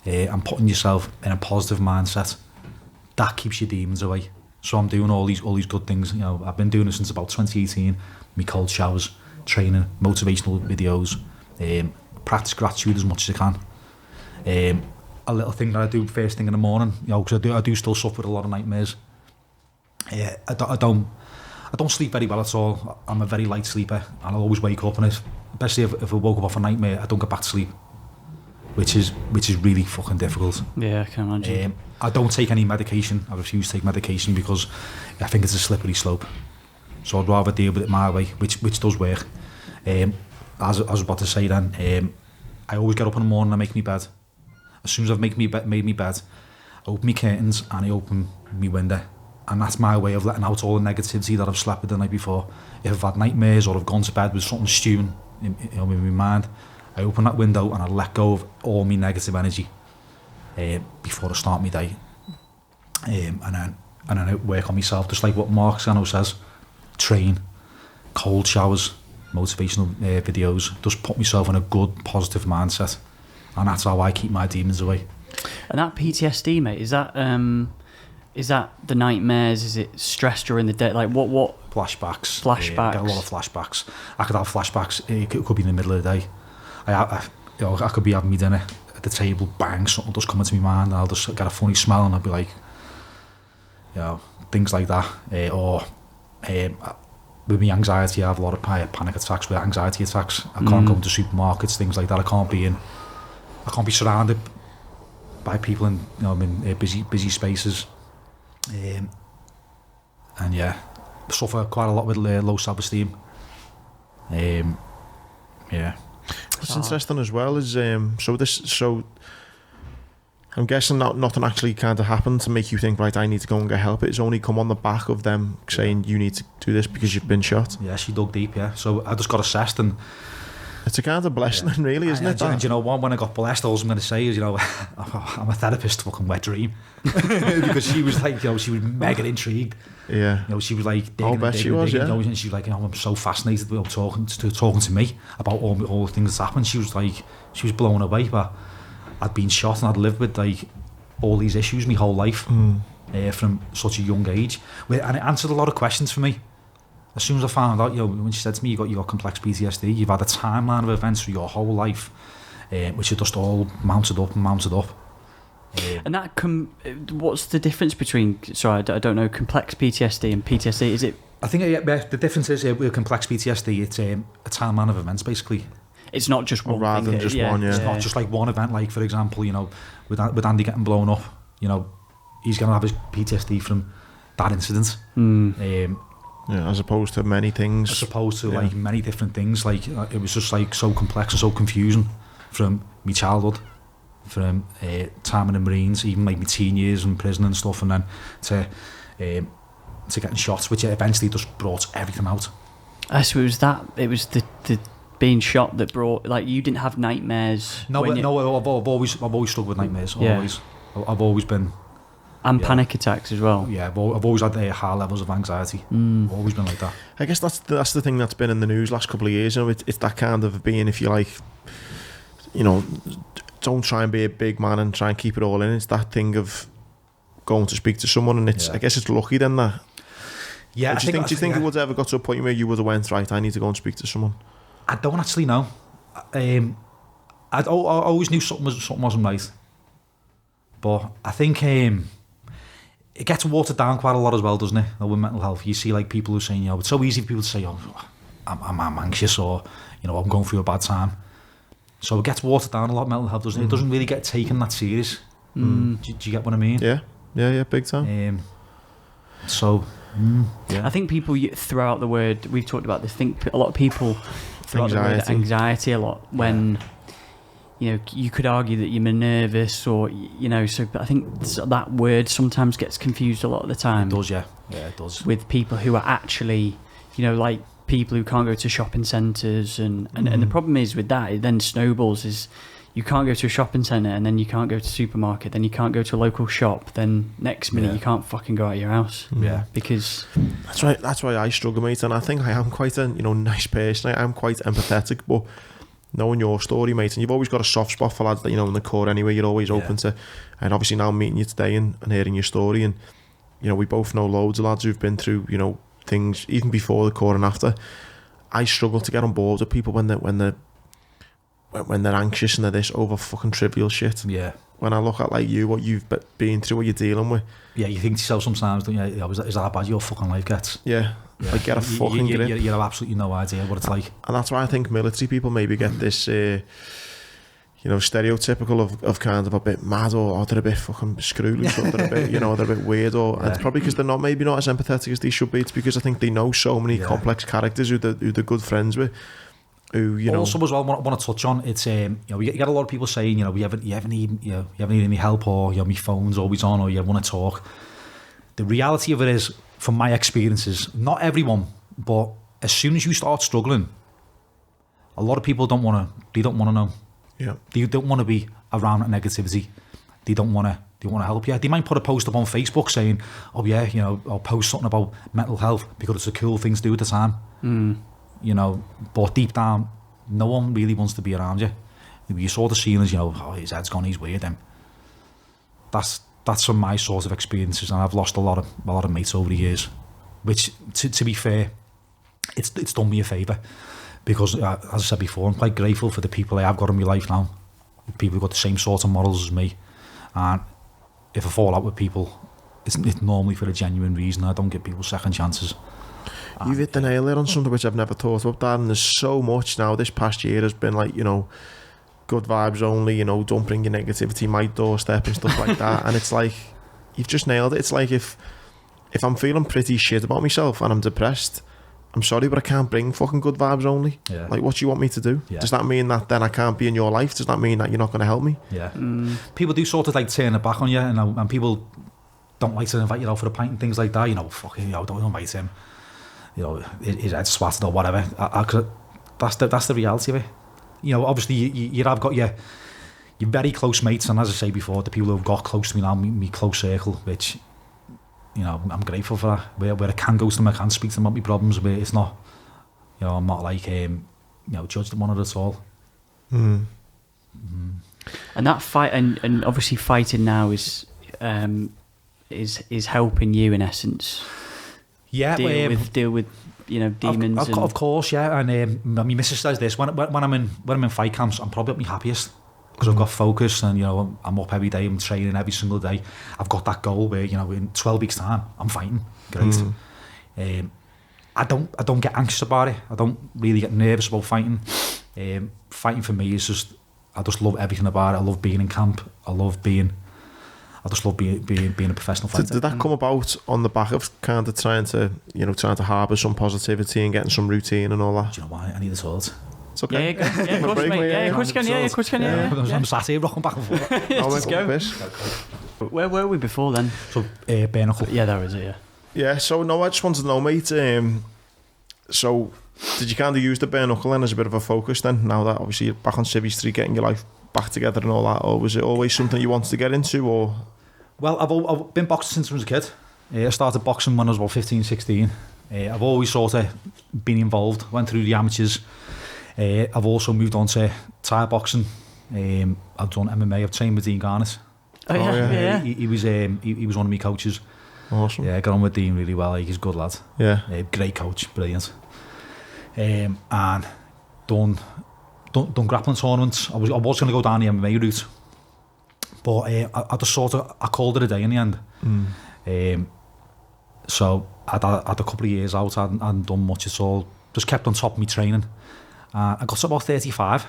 and putting yourself in a positive mindset. That keeps your demons away. So I'm doing all these good things. I've been doing it since about 2018. Me cold showers, training, motivational videos, practice gratitude as much as I can. A little thing that I do first thing in the morning, because I do still suffer with a lot of nightmares. I don't sleep very well at all. I'm a very light sleeper, and I'll always wake up, and especially if I woke up off a nightmare, I don't get back to sleep, which is really fucking difficult. Yeah, I can imagine. I don't take any medication. I refuse to take medication because I think it's a slippery slope. So I'd rather deal with it my way, which does work. As I was about to say then, I always get up in the morning and make me bed. As soon as I've made me bed, I open my curtains and I open my window. And that's my way of letting out all the negativity that I've slept with the night before. If I've had nightmares or I've gone to bed with something stewing in my mind, I open that window and I let go of all my negative energy before I start my day. And then I work on myself, just like what Mark Scano says. Train, cold showers, motivational videos, just put myself in a good, positive mindset. And that's how I keep my demons away. And that PTSD, mate, is that the nightmares? Is it stress during the day? Like what? Flashbacks. Flashbacks. I get a lot of flashbacks. I could have flashbacks. It could be in the middle of the day. I could be having my dinner at the table, bang, something just come into my mind, and I'll just get a funny smell, and I'll be like, things like that. With my anxiety, I have a lot of panic attacks with anxiety attacks. I can't go into supermarkets, things like that. I can't be surrounded by people in busy spaces. And yeah, suffer quite a lot with low self-esteem. It's interesting as well. Is so I'm guessing nothing actually kind of happened to make you think, right, I need to go and get help. It's only come on the back of them saying you need to do this because you've been shot. Yeah, she dug deep. Yeah, so I just got assessed, and it's a kind of blessing, really, isn't it? And you know what? When I got blessed, all I'm going to say is, I'm a therapist, fucking wet dream, because she was like, she was mega intrigued. Yeah. She was like, digging, I'll bet she was, digging, and she was like, I'm so fascinated with talking to me about all the things that's happened. She was like, she was blown away. But I'd been shot and I'd lived with like all these issues my whole life from such a young age, and it answered a lot of questions for me. As soon as I found out, when she said to me, you got complex PTSD, you've had a timeline of events through your whole life, which are just all mounted up. And that what's the difference between? Sorry, I don't know. Complex PTSD and PTSD. Is it? I think the difference is with complex PTSD, it's a timeline of events basically. It's not just one. Rather than just one. Yeah. It's not just like one event. Like for example, with Andy getting blown up, he's gonna have his PTSD from that incident. As opposed to many things. As opposed to like many different things. Like it was just like so complex and so confusing from my childhood, from time in the Marines, even like my teen years in prison and stuff, and then to getting shot, which eventually just brought everything out. So it was the being shot that brought, like, you didn't have nightmares. No, I've always struggled with nightmares. Always, I've always been. And panic attacks as well. Yeah, I've always had high levels of anxiety. Always been like that. I guess that's the thing that's been in the news last couple of years. It's that kind of being, if you like, don't try and be a big man and try and keep it all in. It's that thing of going to speak to someone, and I guess it's lucky then that. Yeah, do you think it would ever got to a point where you would have went, right, I need to go and speak to someone? I don't actually know. I always knew something wasn't right, but I think it gets watered down quite a lot as well, doesn't it? With mental health, you see like people who say, it's so easy for people to say, I'm anxious, or I'm going through a bad time. So it gets watered down a lot. Mental health doesn't. It doesn't really get taken that serious. Do you get what I mean? Yeah, big time. Yeah. I think people throw out the word. We've talked about this. I think a lot of people throw out the word anxiety a lot when. You could argue that you're nervous, or but I think that word sometimes gets confused a lot of the time. It does, yeah, it does. With people who are actually, like people who can't go to shopping centres, and the problem is with that, it then snowballs. Is you can't go to a shopping centre, and then you can't go to a supermarket, then you can't go to a local shop, then next minute you can't fucking go out of your house. Yeah, because that's why I struggle, mate, and I think I am quite a nice person. I am quite empathetic, but. Knowing your story, mate, and you've always got a soft spot for lads that in the core anyway. You're always open to, and obviously now meeting you today and hearing your story, and we both know loads of lads who've been through things even before the core and after. I struggle to get on board with people when they're anxious and they're this over fucking trivial shit. Yeah. When I look at like you, what you've been through, what you're dealing with. Yeah, you think to yourself sometimes, don't you? Is that how bad your fucking life gets? Yeah. Like get a fucking grip. You have absolutely no idea what it's like. And that's why I think military people maybe get this, stereotypical of kind of a bit mad, or they're a bit fucking screwed, or they're a bit, they're a bit weird, or and it's probably because they're not as empathetic as they should be. It's because I think they know so many complex characters who they're good friends with. Who also as well want to touch on, it's you get a lot of people saying you ever need any help, or my phone's always on, or you want to talk. The reality of it is, from my experiences, not everyone, but as soon as you start struggling, a lot of people don't want to know. Yeah. They don't want to be around that negativity. They want to help you. They might put a post up on Facebook saying, I'll post something about mental health because it's a cool thing to do at the time. But deep down, no one really wants to be around you. You sort of see as, his head's gone, he's weird. And that's from my sort of experiences, and I've lost a lot of mates over the years. Which, to be fair, it's done me a favour, because as I said before, I'm quite grateful for the people I have got in my life now. People who've got the same sort of morals as me, and if I fall out with people, it's normally for a genuine reason. I don't give people second chances. You've hit the nail there on something which I've never thought about, that, and there's so much now. This past year has been like, good vibes only, don't bring your negativity my doorstep and stuff like that. And it's like, you've just nailed it. It's like if I'm feeling pretty shit about myself and I'm depressed, I'm sorry, but I can't bring fucking good vibes only. Yeah. Like, what do you want me to do? Does that mean that then I can't be in your life? Does that mean that you're not going to help me? Yeah. People do sort of like turn it back on you, and people don't like to invite you out for a pint and things like that. Don't invite him. His head's swatted or whatever. That's the reality of it. Obviously you have got your very close mates, and as I say before, the people who've got close to me now, me close circle, which I'm grateful for that. Where I can go to them, I can speak to them about my problems. Where it's not, I'm not like judged them on it at all. And that fight, and obviously fighting now is helping you in essence. Yeah, deal with demons. Of course, yeah. And my missus says this: when I'm in fight camps, I'm probably at my happiest, because I've got focus, and I'm up every day, I'm training every single day. I've got that goal where in 12 weeks' time I'm fighting. Great. I don't get anxious about it. I don't really get nervous about fighting. Fighting for me is just, I just love everything about it. I love being in camp. I just love being a professional fighter. Did that come about on the back of kind of trying to harbour some positivity and getting some routine and all that? Do you know why? I need the toilet. It's okay. Yeah, of course, mate. Yeah, of course you can. I'm sat here rocking back and forth. Let's go. Where were we before then? So, Bareknuckle. Yeah, that was it, yeah. Yeah, so no, I just wanted to know, mate, so did you kind of use the Bareknuckle then as a bit of a focus then, now that obviously you're back on Civvy Street, getting your life back together and all that, or was it always something you wanted to get into, or...? Well, I've been boxing since I was a kid. I started boxing when I was about 15, 16. I've always sort of been involved, went through the amateurs. I've also moved on to Thai boxing. I've done MMA, I've trained with Dean Garnett. Oh yeah. He was one of my coaches. Awesome. Yeah, I got on with Dean really well. He's a good lad. Yeah. Great coach, brilliant. And done grappling tournaments. I was going to go down the MMA route, but I just I called it a day in the end. So I'd had a couple of years out, I hadn't done much at all, just kept on top of my training. I got to about 35,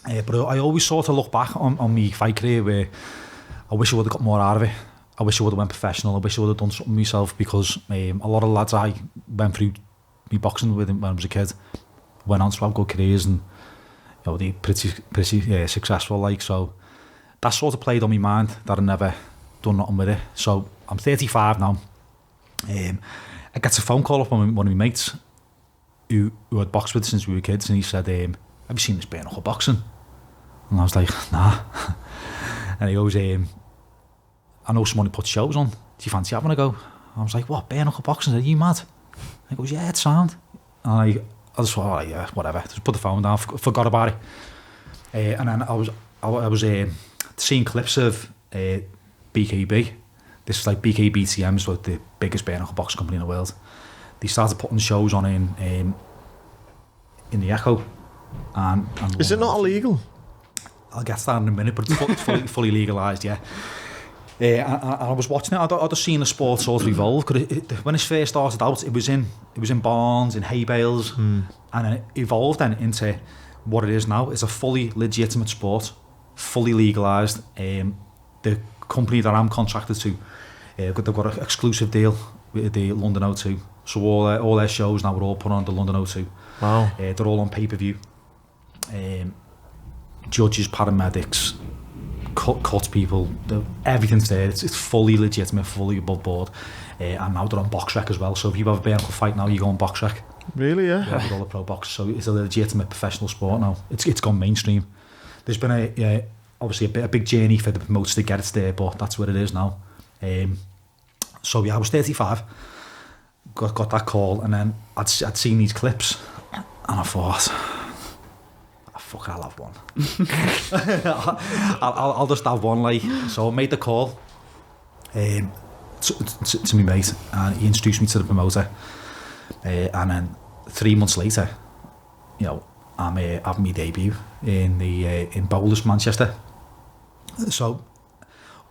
but I always sort of look back on my fight career where I wish I would have got more out of it. I wish I would have went professional. I wish I would have done something myself, because a lot of lads I went through me boxing with when I was a kid went on to have good careers, and they pretty successful, like. So that sort of played on my mind that I never done nothing with it. So I'm 35 now. I get a phone call up on one of my mates who I'd boxed with since we were kids, and he said, have you seen this bare-knuckle boxing? And I was like, nah. And he goes, I know someone who puts shows on. Do you fancy having a go? I was like, what, bare-knuckle boxing? Are you mad? He goes, yeah, it's sound. And I just thought, oh, yeah, whatever. Just put the phone down, forgot about it. And then I was seeing clips of BKB. This is like BKBTM, is like the biggest bare-knuckle boxing company in the world. They started putting shows on in the Echo. And is it not illegal? I'll get to that in a minute, but it's fully legalised, yeah. And I was watching it. I'd just seen the sport sort of evolve. Cause when it first started out, it was in barns, in hay bales, and then it evolved then into what it is now. It's a fully legitimate sport, fully legalised. The company that I'm contracted to, they've got an exclusive deal with the London O2. So all their shows now are all put on the London O2. Wow. They're all on pay-per-view. Judges, paramedics, cut people, everything's there. It's fully legitimate, fully above board. And now they're on BoxRec as well. So if you have a bare-knuckle fight now, you go on BoxRec. Really, yeah? Yeah, with all the pro boxers. So it's a legitimate professional sport now. It's gone mainstream. There's been obviously a big journey for the promoters to get it there, but that's what it is now. So yeah, I was 35, got that call, and then I'd seen these clips, and I thought, fuck, I'll have one. I'll just have one, like. So I made the call to my mate, and he introduced me to the promoter, and then 3 months later, I'm having my debut in Bowlers, Manchester. So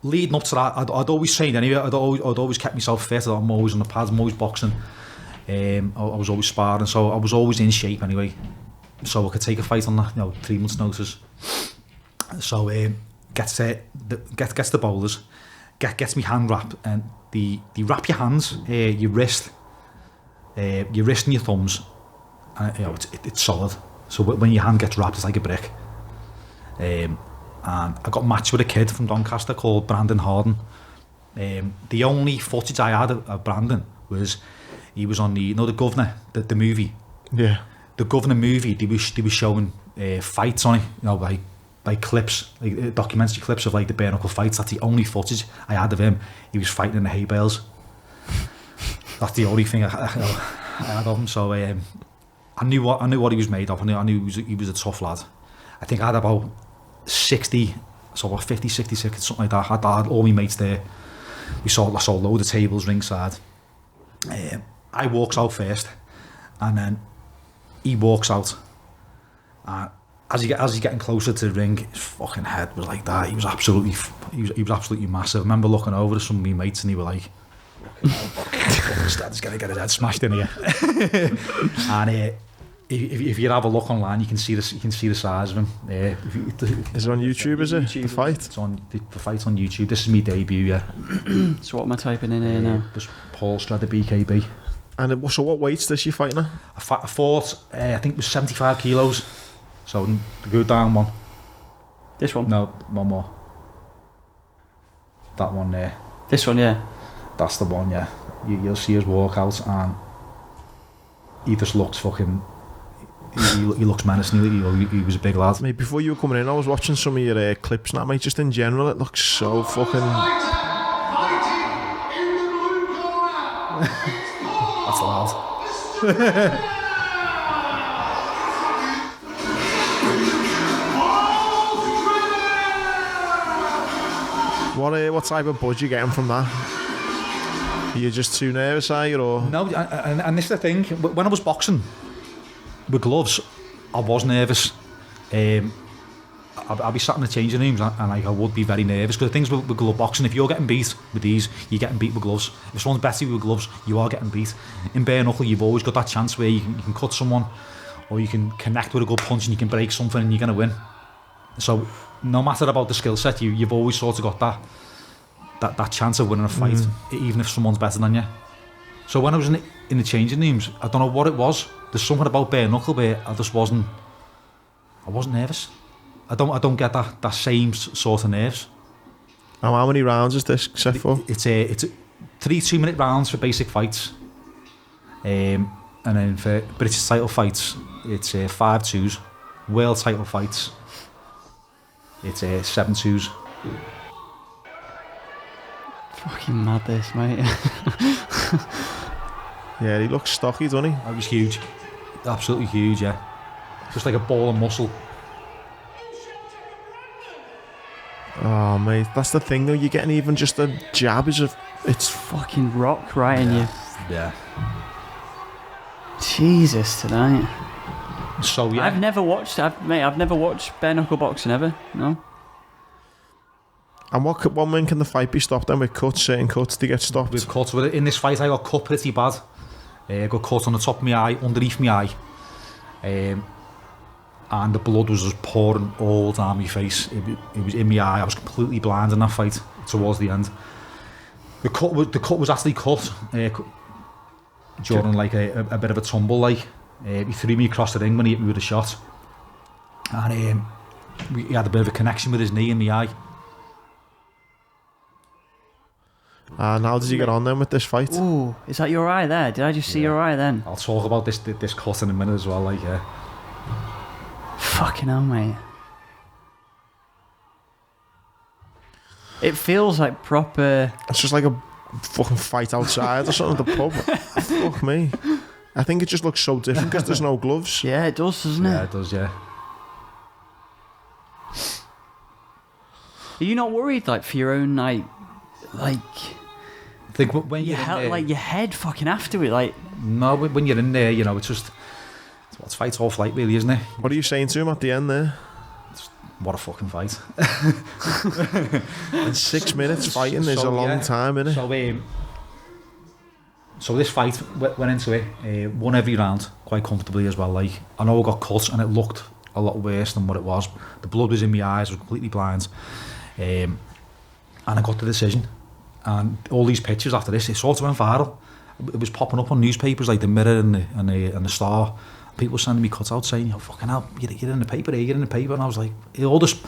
leading up to that, I'd always trained anyway. I'd always kept myself fit. I'm always on the pads, I'm always boxing. I was always sparring, so I was always in shape anyway. So I could take a fight on that, 3 months' notice. So gets the Bowlers, gets me hand wrap, and they wrap your hands, your wrist and your thumbs, and it's solid. So when your hand gets wrapped, it's like a brick. And I got matched with a kid from Doncaster called Brandon Harden. The only footage I had of Brandon was he was on the Governor, the movie. Yeah. The Governor movie. They were showing fights on it, like clips, like documentary clips of like the bare-knuckle fights. That's the only footage I had of him. He was fighting in the hay bales. That's the only thing I had of him. So I knew what he was made of. I knew he was a tough lad. I think I had about 60, so about 50, 60 seconds, something like that. I had all my mates there. I saw a load of tables ringside. I walks out first, and then he walks out. As he's getting closer to the ring, his fucking head was like that. He was absolutely massive. I remember looking over to some of my mates, and he were like, "He's gonna get his head smashed in here." And if you have a look online, you can see the size of him. Is it on YouTube? Is it the fight? It's on the fight's on YouTube. This is my debut. Yeah. So what am I typing in here now? Just Paul Stredder BKB. And so what weights does she fight now? I fought. I think it was 75 kilos. So go down one. This one? No, one more. That one there. This one, yeah. That's the one, yeah. You'll see his walkout, and he just looks fucking. He looks menacing. He was a big lad. Mate, before you were coming in, I was watching some of your clips now, mate. Just in general, it looks so fucking. That's loud. What type of buzz you getting from that? Are you just too nervous, are you? Or? No, and this is the thing. When I was boxing with gloves, I was nervous. I I'll be sat in the changing rooms and like I would be very nervous because the things with glove boxing, if you're getting beat with these, you're getting beat with gloves. If someone's better with gloves, you are getting beat. In bare knuckle, you've always got that chance where you can cut someone, or you can connect with a good punch and you can break something and you're going to win. So no matter about the skill set, you've always sort of got that chance of winning a fight, even if someone's better than you. So when I was in the changing rooms, I don't know what it was. There's something about bare knuckle where I wasn't nervous. I don't get that same sort of nerves. And how many rounds is this set for? It's 3 2-minute rounds for basic fights, and then for British title fights, it's 5 2s. World title fights, it's 7 2s. Fucking mad, this, mate. Yeah, he looks stocky, doesn't he? That was huge, absolutely huge. Yeah, just like a ball of muscle. Oh, mate, that's the thing though. You're getting even just a jab it's Fucking rock right in you. Yeah. Jesus, tonight. So yeah, I've never watched bare knuckle boxing ever. No. And when can the fight be stopped then? With cuts, certain cuts to get stopped? with cuts. In this fight, I got cut pretty bad. I got cut on the top of my eye, underneath my eye. And the blood was just pouring all down my face. It was in my eye. I was completely blind in that fight towards the end. The cut was actually cut during like a bit of a tumble. Like he threw me across the ring when he hit me with a shot, and he had a bit of a connection with his knee in my eye. And how does he get on then with this fight? Ooh, is that your eye there? Did I just see your eye then? I'll talk about this cut in a minute as well. Like Fucking hell, mate. It feels like proper... It's just like a fucking fight outside or something at the pub. Fuck me. I think it just looks so different because there's no gloves. Yeah, it does, doesn't it? yeah, it does. Yeah. Are you not worried, like, for your own, like... I think when you're in there, like, your head fucking after it, like... No, when you're in there, you know, it's fight or flight, really, isn't it? What are you saying to him at the end there? What a fucking fight. In 6 minutes fighting is a long time, isn't it? So this fight went into it, won every round quite comfortably as well. Like, I know I got cut and it looked a lot worse than what it was. The blood was in my eyes, I was completely blind. And I got the decision. And all these pictures after this, it sort of went viral. It was popping up on newspapers like the Mirror and the Star. People were sending me cutouts saying, "Oh fucking hell, you're in the paper here, you're in the paper," and I was like, it all just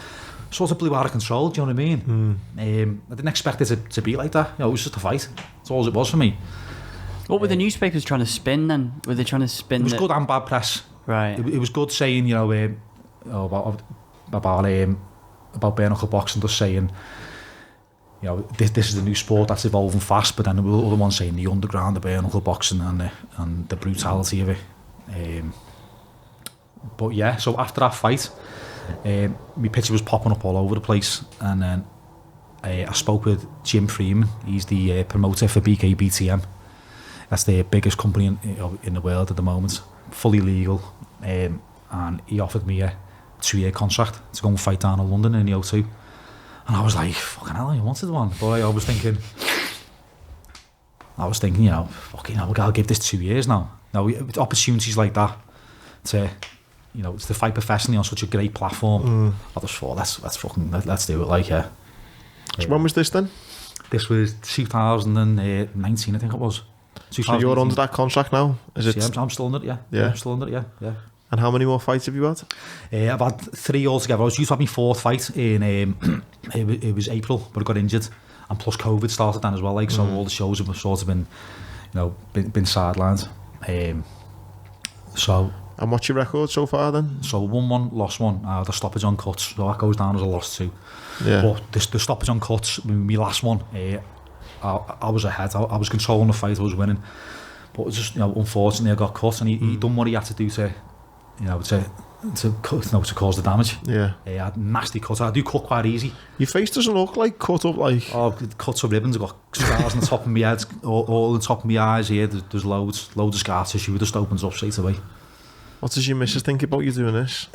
sort of blew out of control. Do you know what I mean? I didn't expect it to be like that. You know, it was just a fight. That's all it was for me. What were the newspapers trying to spin then? Were they trying to spin? It was good and bad press. Right. It was good saying, you know, about bare knuckle boxing, just saying, you know, this is a new sport that's evolving fast. But then there were other ones saying the underground, the bare knuckle boxing, and the brutality of it. But yeah, so after that fight, my picture was popping up all over the place, and then I spoke with Jim Freeman. He's the promoter for BKBTM. That's the biggest company in the world at the moment, fully legal, and he offered me a 2-year contract to go and fight down in London in the O2. And I was like, fucking hell, I wanted one. But I was thinking, you know, fucking hell, I'll give this 2 years now. Now, opportunities like that to fight professionally on such a great platform, I just thought, let's do it. Like, yeah. So when was this then? This was 2019, I think it was. So you're under that contract now? Is it? Yeah, I'm still under it. Yeah. I'm still under it. Yeah. And how many more fights have you had? I've had 3 altogether. I was due to have my 4th fight in it was April, but I got injured, and plus COVID started then as well. Like, so all the shows have sort of been, you know, been sidelined. And what's your record so far then? So won one, lost one. The stoppage on cuts, so that goes down as a loss too. Yeah. But the stoppage on cuts, my last one, I was ahead. I was controlling the fight. I was winning. But it's just, you know, unfortunately, I got cut, and he done what he had to do to cause the damage. Yeah. I had nasty cuts. I do cut quite easy. Your face doesn't look like cut up like... Oh, cuts of ribbons. I've got scars on the top of my head, all on the top of my eyes here. There's loads of scar tissue. It just opens up straight away. What does your missus think about you doing this?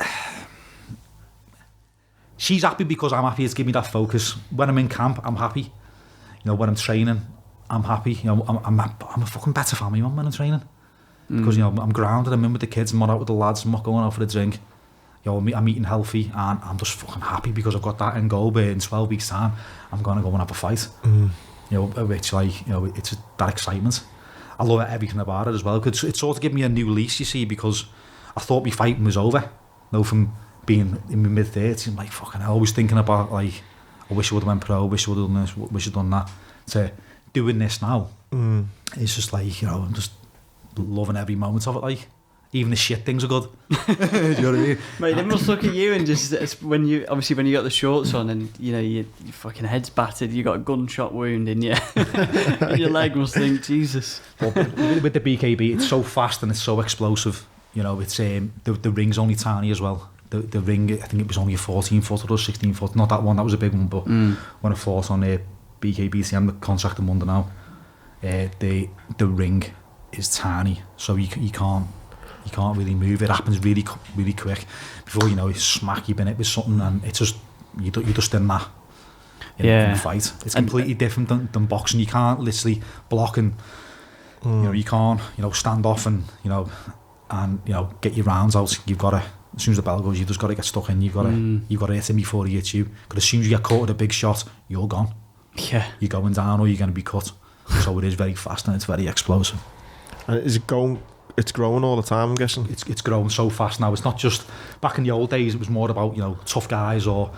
she's happy because I'm happy. It's given me that focus. When I'm in camp, I'm happy. You know, when I'm training, I'm happy. You know, I'm a fucking better family man when I'm training. Because, you know, I'm grounded, I'm in with the kids, I'm not out with the lads, I'm not going out for a drink. You know, I'm eating healthy, and I'm just fucking happy because I've got that end goal, but in 12 weeks' time, I'm going to go and have a fight. You know, which, like, you know, it's that excitement. I love everything about it as well, because it's sort of given me a new lease, you see, because I thought my fighting was over. You know, from being in my mid-30s, I'm like, fucking hell, always thinking about, like, I wish I would have went pro, wish I would have done this, wish I'd done that. So, doing this now, it's just like, you know, I'm just loving every moment of it, like. Even the shit things are good. Do you know what I mean? Mate, they must look at you and just, when you got the shorts on and, you know, your fucking head's battered, you got a gunshot wound in you. Your leg must think, Jesus. But with the BKB, it's so fast and it's so explosive. You know, it's the ring's only tiny as well. The ring, I think it was only a 14-footer or 16-foot. Not that one, that was a big one, but when I fought on BKBCM, the contract I'm under now, the ring is tiny, so you can't really move. It happens really quick. Before you know, you smack, you've been hit with something, and it's just you're just in that in a fight. It's completely different than boxing. You can't literally block and you know, you can't, you know, stand off and you know get your rounds out. You've got to, as soon as the bell goes, you've just got to get stuck in. You've got to hit him before he hits you. Because as soon as you get caught with a big shot, you're gone. Yeah, you're going down or you're going to be cut. So it is very fast and it's very explosive. And is it going? It's growing all the time, I'm guessing. It's growing so fast now. It's not just, back in the old days, it was more about, you know, tough guys or,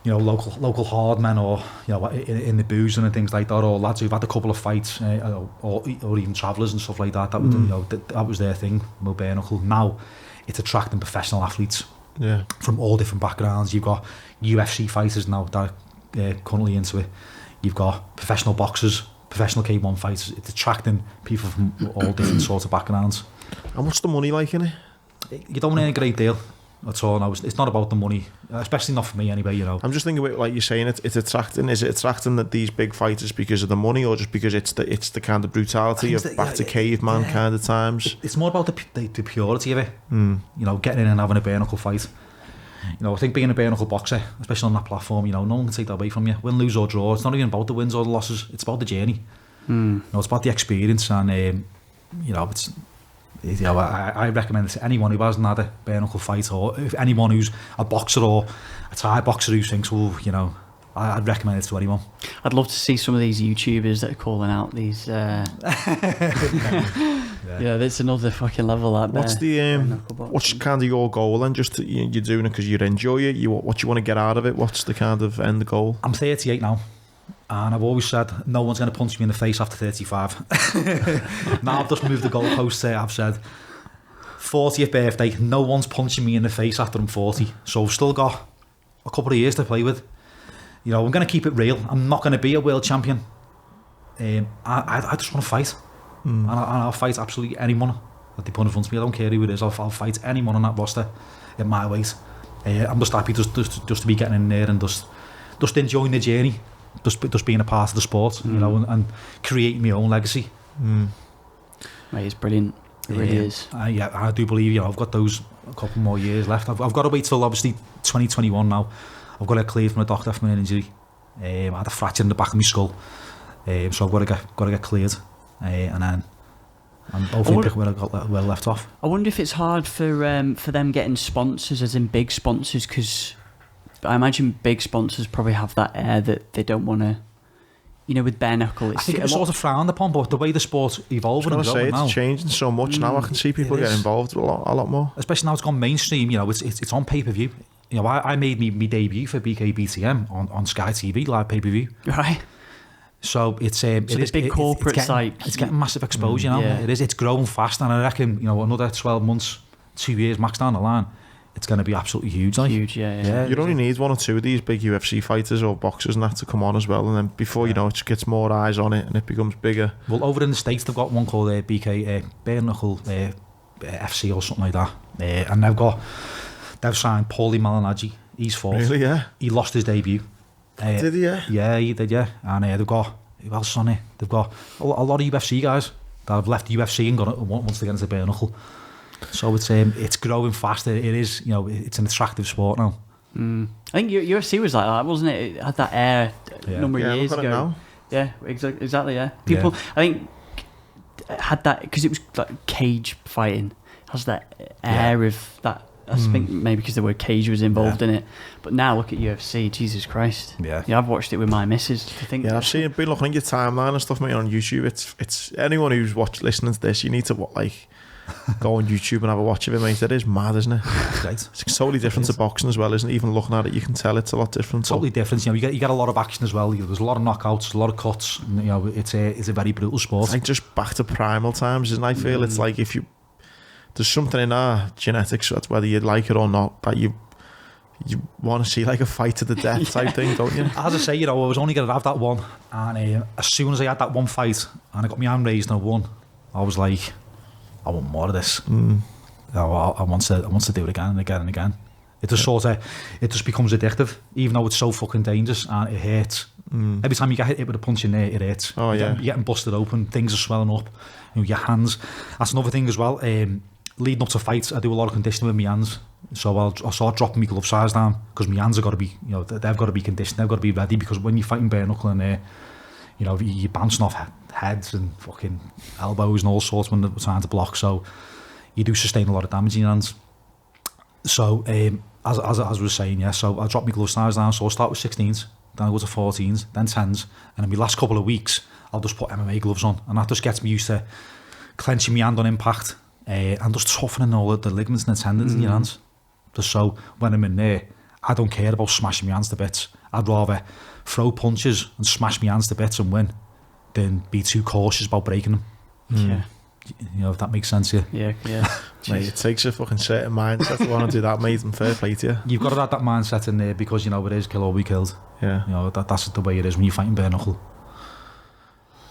you know, local hard men or, you know, in the booze and things like that, or lads who've had a couple of fights, or even travellers and stuff like that. That, you know, that was their thing, Bareknuckle. Now, it's attracting professional athletes from all different backgrounds. You've got UFC fighters now that are currently into it. You've got professional boxers, professional K1 fighters. It's attracting people from all different sorts of backgrounds. And what's the money like in it? You don't earn a great deal at all now. It's not about the money, especially not for me anyway, you know. I'm just thinking about, like you're saying, it's attracting. Is it attracting that these big fighters because of the money, or just because it's the kind of brutality of back to caveman kind of times? It's more about the purity of it. You know, getting in and having a bare-knuckle fight. You know, I think being a bare-knuckle boxer, especially on that platform, you know, no one can take that away from you. Win, lose or draw, it's not even about the wins or the losses. It's about the journey. You know, it's about the experience, and you know, it's. You know, I recommend it to anyone who hasn't had a bare-knuckle fight, or if anyone who's a boxer or a Thai boxer who thinks, well, you know, I'd recommend it to anyone. I'd love to see some of these YouTubers that are calling out these. Yeah, that's another fucking level. That what's the what's kind of your goal? And just you're doing it because you enjoy it. What you want to get out of it? What's the kind of end goal? I'm 38 now. And I've always said no one's going to punch me in the face after 35. Now I've just moved the goalposts there. I've said 40th birthday, no one's punching me in the face after I'm 40. So I've still got a couple of years to play with. You know, I'm going to keep it real. I'm not going to be a world champion. I just want to fight. And I'll fight absolutely anyone that they put in front of me. I don't care who it is. I'll fight anyone on that roster at my weight. I'm just happy just to be getting in there and just enjoying the journey. Just being a part of the sport, you know, and creating my own legacy. Mate, it's brilliant. It really is. I do believe, you know, I've got those a couple more years left. I've got to wait till obviously 2021 now. I've got to clear from a doctor from an injury. I had a fracture in the back of my skull, so I've got to get cleared, and then hopefully pick where I got left off. I wonder if it's hard for them getting sponsors, as in big sponsors, because I imagine big sponsors probably have that air that they don't want to, you know, with bare-knuckle. I think it's sort of frowned upon, but the way the sport's evolving and growing now, it's changing so much now. I can see people get involved a lot more. Especially now it's gone mainstream. You know, it's on pay-per-view. You know, I made me debut for BKBTM on Sky TV live pay-per-view. Right. So it's the big corporate site. It's getting massive exposure now. It is. It's growing fast, and I reckon, you know, another 12 months, 2 years max down the line, it's going to be absolutely huge. Like. Huge, yeah. You'd only need one or two of these big UFC fighters or boxers and that to come on as well, and then before you know it, just gets more eyes on it and it becomes bigger. Well, over in the States, they've got one called Bareknuckle FC or something like that, and they've signed Paulie Malignaggi. He's fought. Really? Yeah. He lost his debut. Did he? Yeah, he did. Yeah, and they've got, who else on it? They've got a lot of UFC guys that have left UFC and wants to get into Bareknuckle. So it's growing faster. It is, you know, it's an attractive sport now. I think UFC was like that, wasn't it? It had that air a number of years look at ago. it now. Yeah, exactly. Yeah, people. I think it had that because it was like cage fighting. It has that air of that. I think maybe because the word cage was involved in it. But now look at UFC. Jesus Christ. Yeah. I've watched it with my missus. I think. Yeah, I've been looking at your timeline and stuff, mate, on YouTube. It's anyone who's listening to this, you need to go on YouTube and have a watch of it, mate. It is mad, isn't it? Right. It's totally different to boxing as well, isn't it? Even looking at it, you can tell it's a lot different. Totally different. You get a lot of action as well. There's a lot of knockouts, a lot of cuts. It's a very brutal sport. It's like just back to primal times, and I feel it's like there's something in our genetics, whether you like it or not, that you want to see like a fight to the death type thing, don't you? As I say, I was only going to have that one, and as soon as I had that one fight and I got my hand raised and I won, I was like, I want more of this. I want to do it again and again and again. It just becomes addictive, even though it's so fucking dangerous and it hurts. Every time you get hit with a punch in there, it hurts. Oh yeah, you're getting busted open, things are swelling up. Your hands. That's another thing as well. Leading up to fights, I do a lot of conditioning with my hands. So I'll start dropping my glove size down because my hands have got to be, they've got to be conditioned, they've got to be ready, because when you're fighting Bareknuckle in there, you're bouncing off heads and fucking elbows and all sorts when they're trying to block. So you do sustain a lot of damage in your hands. So as I was saying, so I drop my glove size down. So I'll start with 16s, then I'll go to 14s, then 10s, and in my last couple of weeks, I'll just put MMA gloves on, and that just gets me used to clenching my hand on impact. And just toughening all the ligaments and the tendons in your hands. Just so when I'm in there, I don't care about smashing my hands to bits. I'd rather throw punches and smash my hands to bits and win than be too cautious about breaking them. Yeah. If that makes sense to you. Yeah. Mate, it takes a fucking certain mindset to want to do that, mate, and fair play to you. You've got to have that mindset in there because, it is kill or be killed. Yeah. That's the way it is when you're fighting Bareknuckle.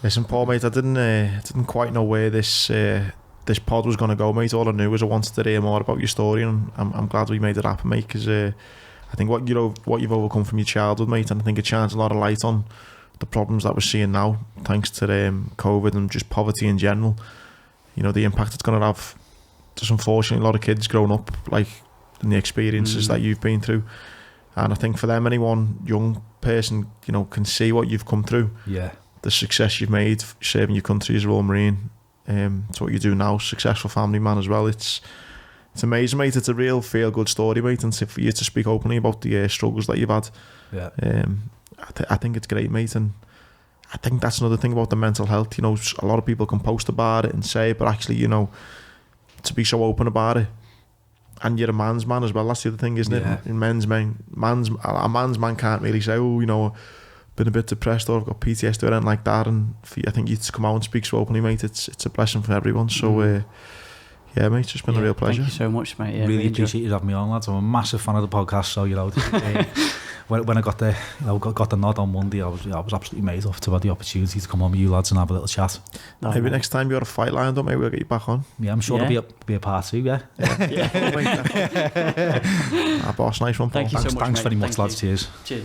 Listen, Paul, mate, I didn't quite know where this pod was going to go, mate. All I knew was I wanted to hear more about your story, and I'm glad we made it happen, mate, because I think what you've overcome from your childhood, mate, and I think it shines a lot of light on the problems that we're seeing now, thanks to COVID and just poverty in general. The impact it's going to have, just unfortunately, a lot of kids growing up, like, in the experiences that you've been through. And I think for them, any one young person, can see what you've come through. Yeah. The success you've made serving your country as a Royal Marine. It's what you do now, successful family man as well. It's amazing, mate. It's a real feel-good story, mate, and for you to speak openly about the struggles that you've had. Yeah. I think it's great, mate, and I think that's another thing about the mental health. A lot of people can post about it and say it, but actually, to be so open about it, and you're a man's man as well. That's the other thing, isn't it? In a man's man can't really say, been a bit depressed or I've got PTSD or anything like that, and I think you to come out and speak so openly, mate, it's a blessing for everyone. So yeah, mate, it's just been a real pleasure. Thank you so much, mate. Yeah, really appreciate you having me on, lads. I'm a massive fan of the podcast, so when I got the got the nod on Monday, I was absolutely made off to have the opportunity to come on with you lads and have a little chat. Maybe next time you've got a fight lined up, maybe we'll get you back on. Yeah, I'm sure there'll be a part 2. Yeah. Boss, nice one, Paul. Thank you so much, thanks mate. very much, lads. Cheers. Cheers.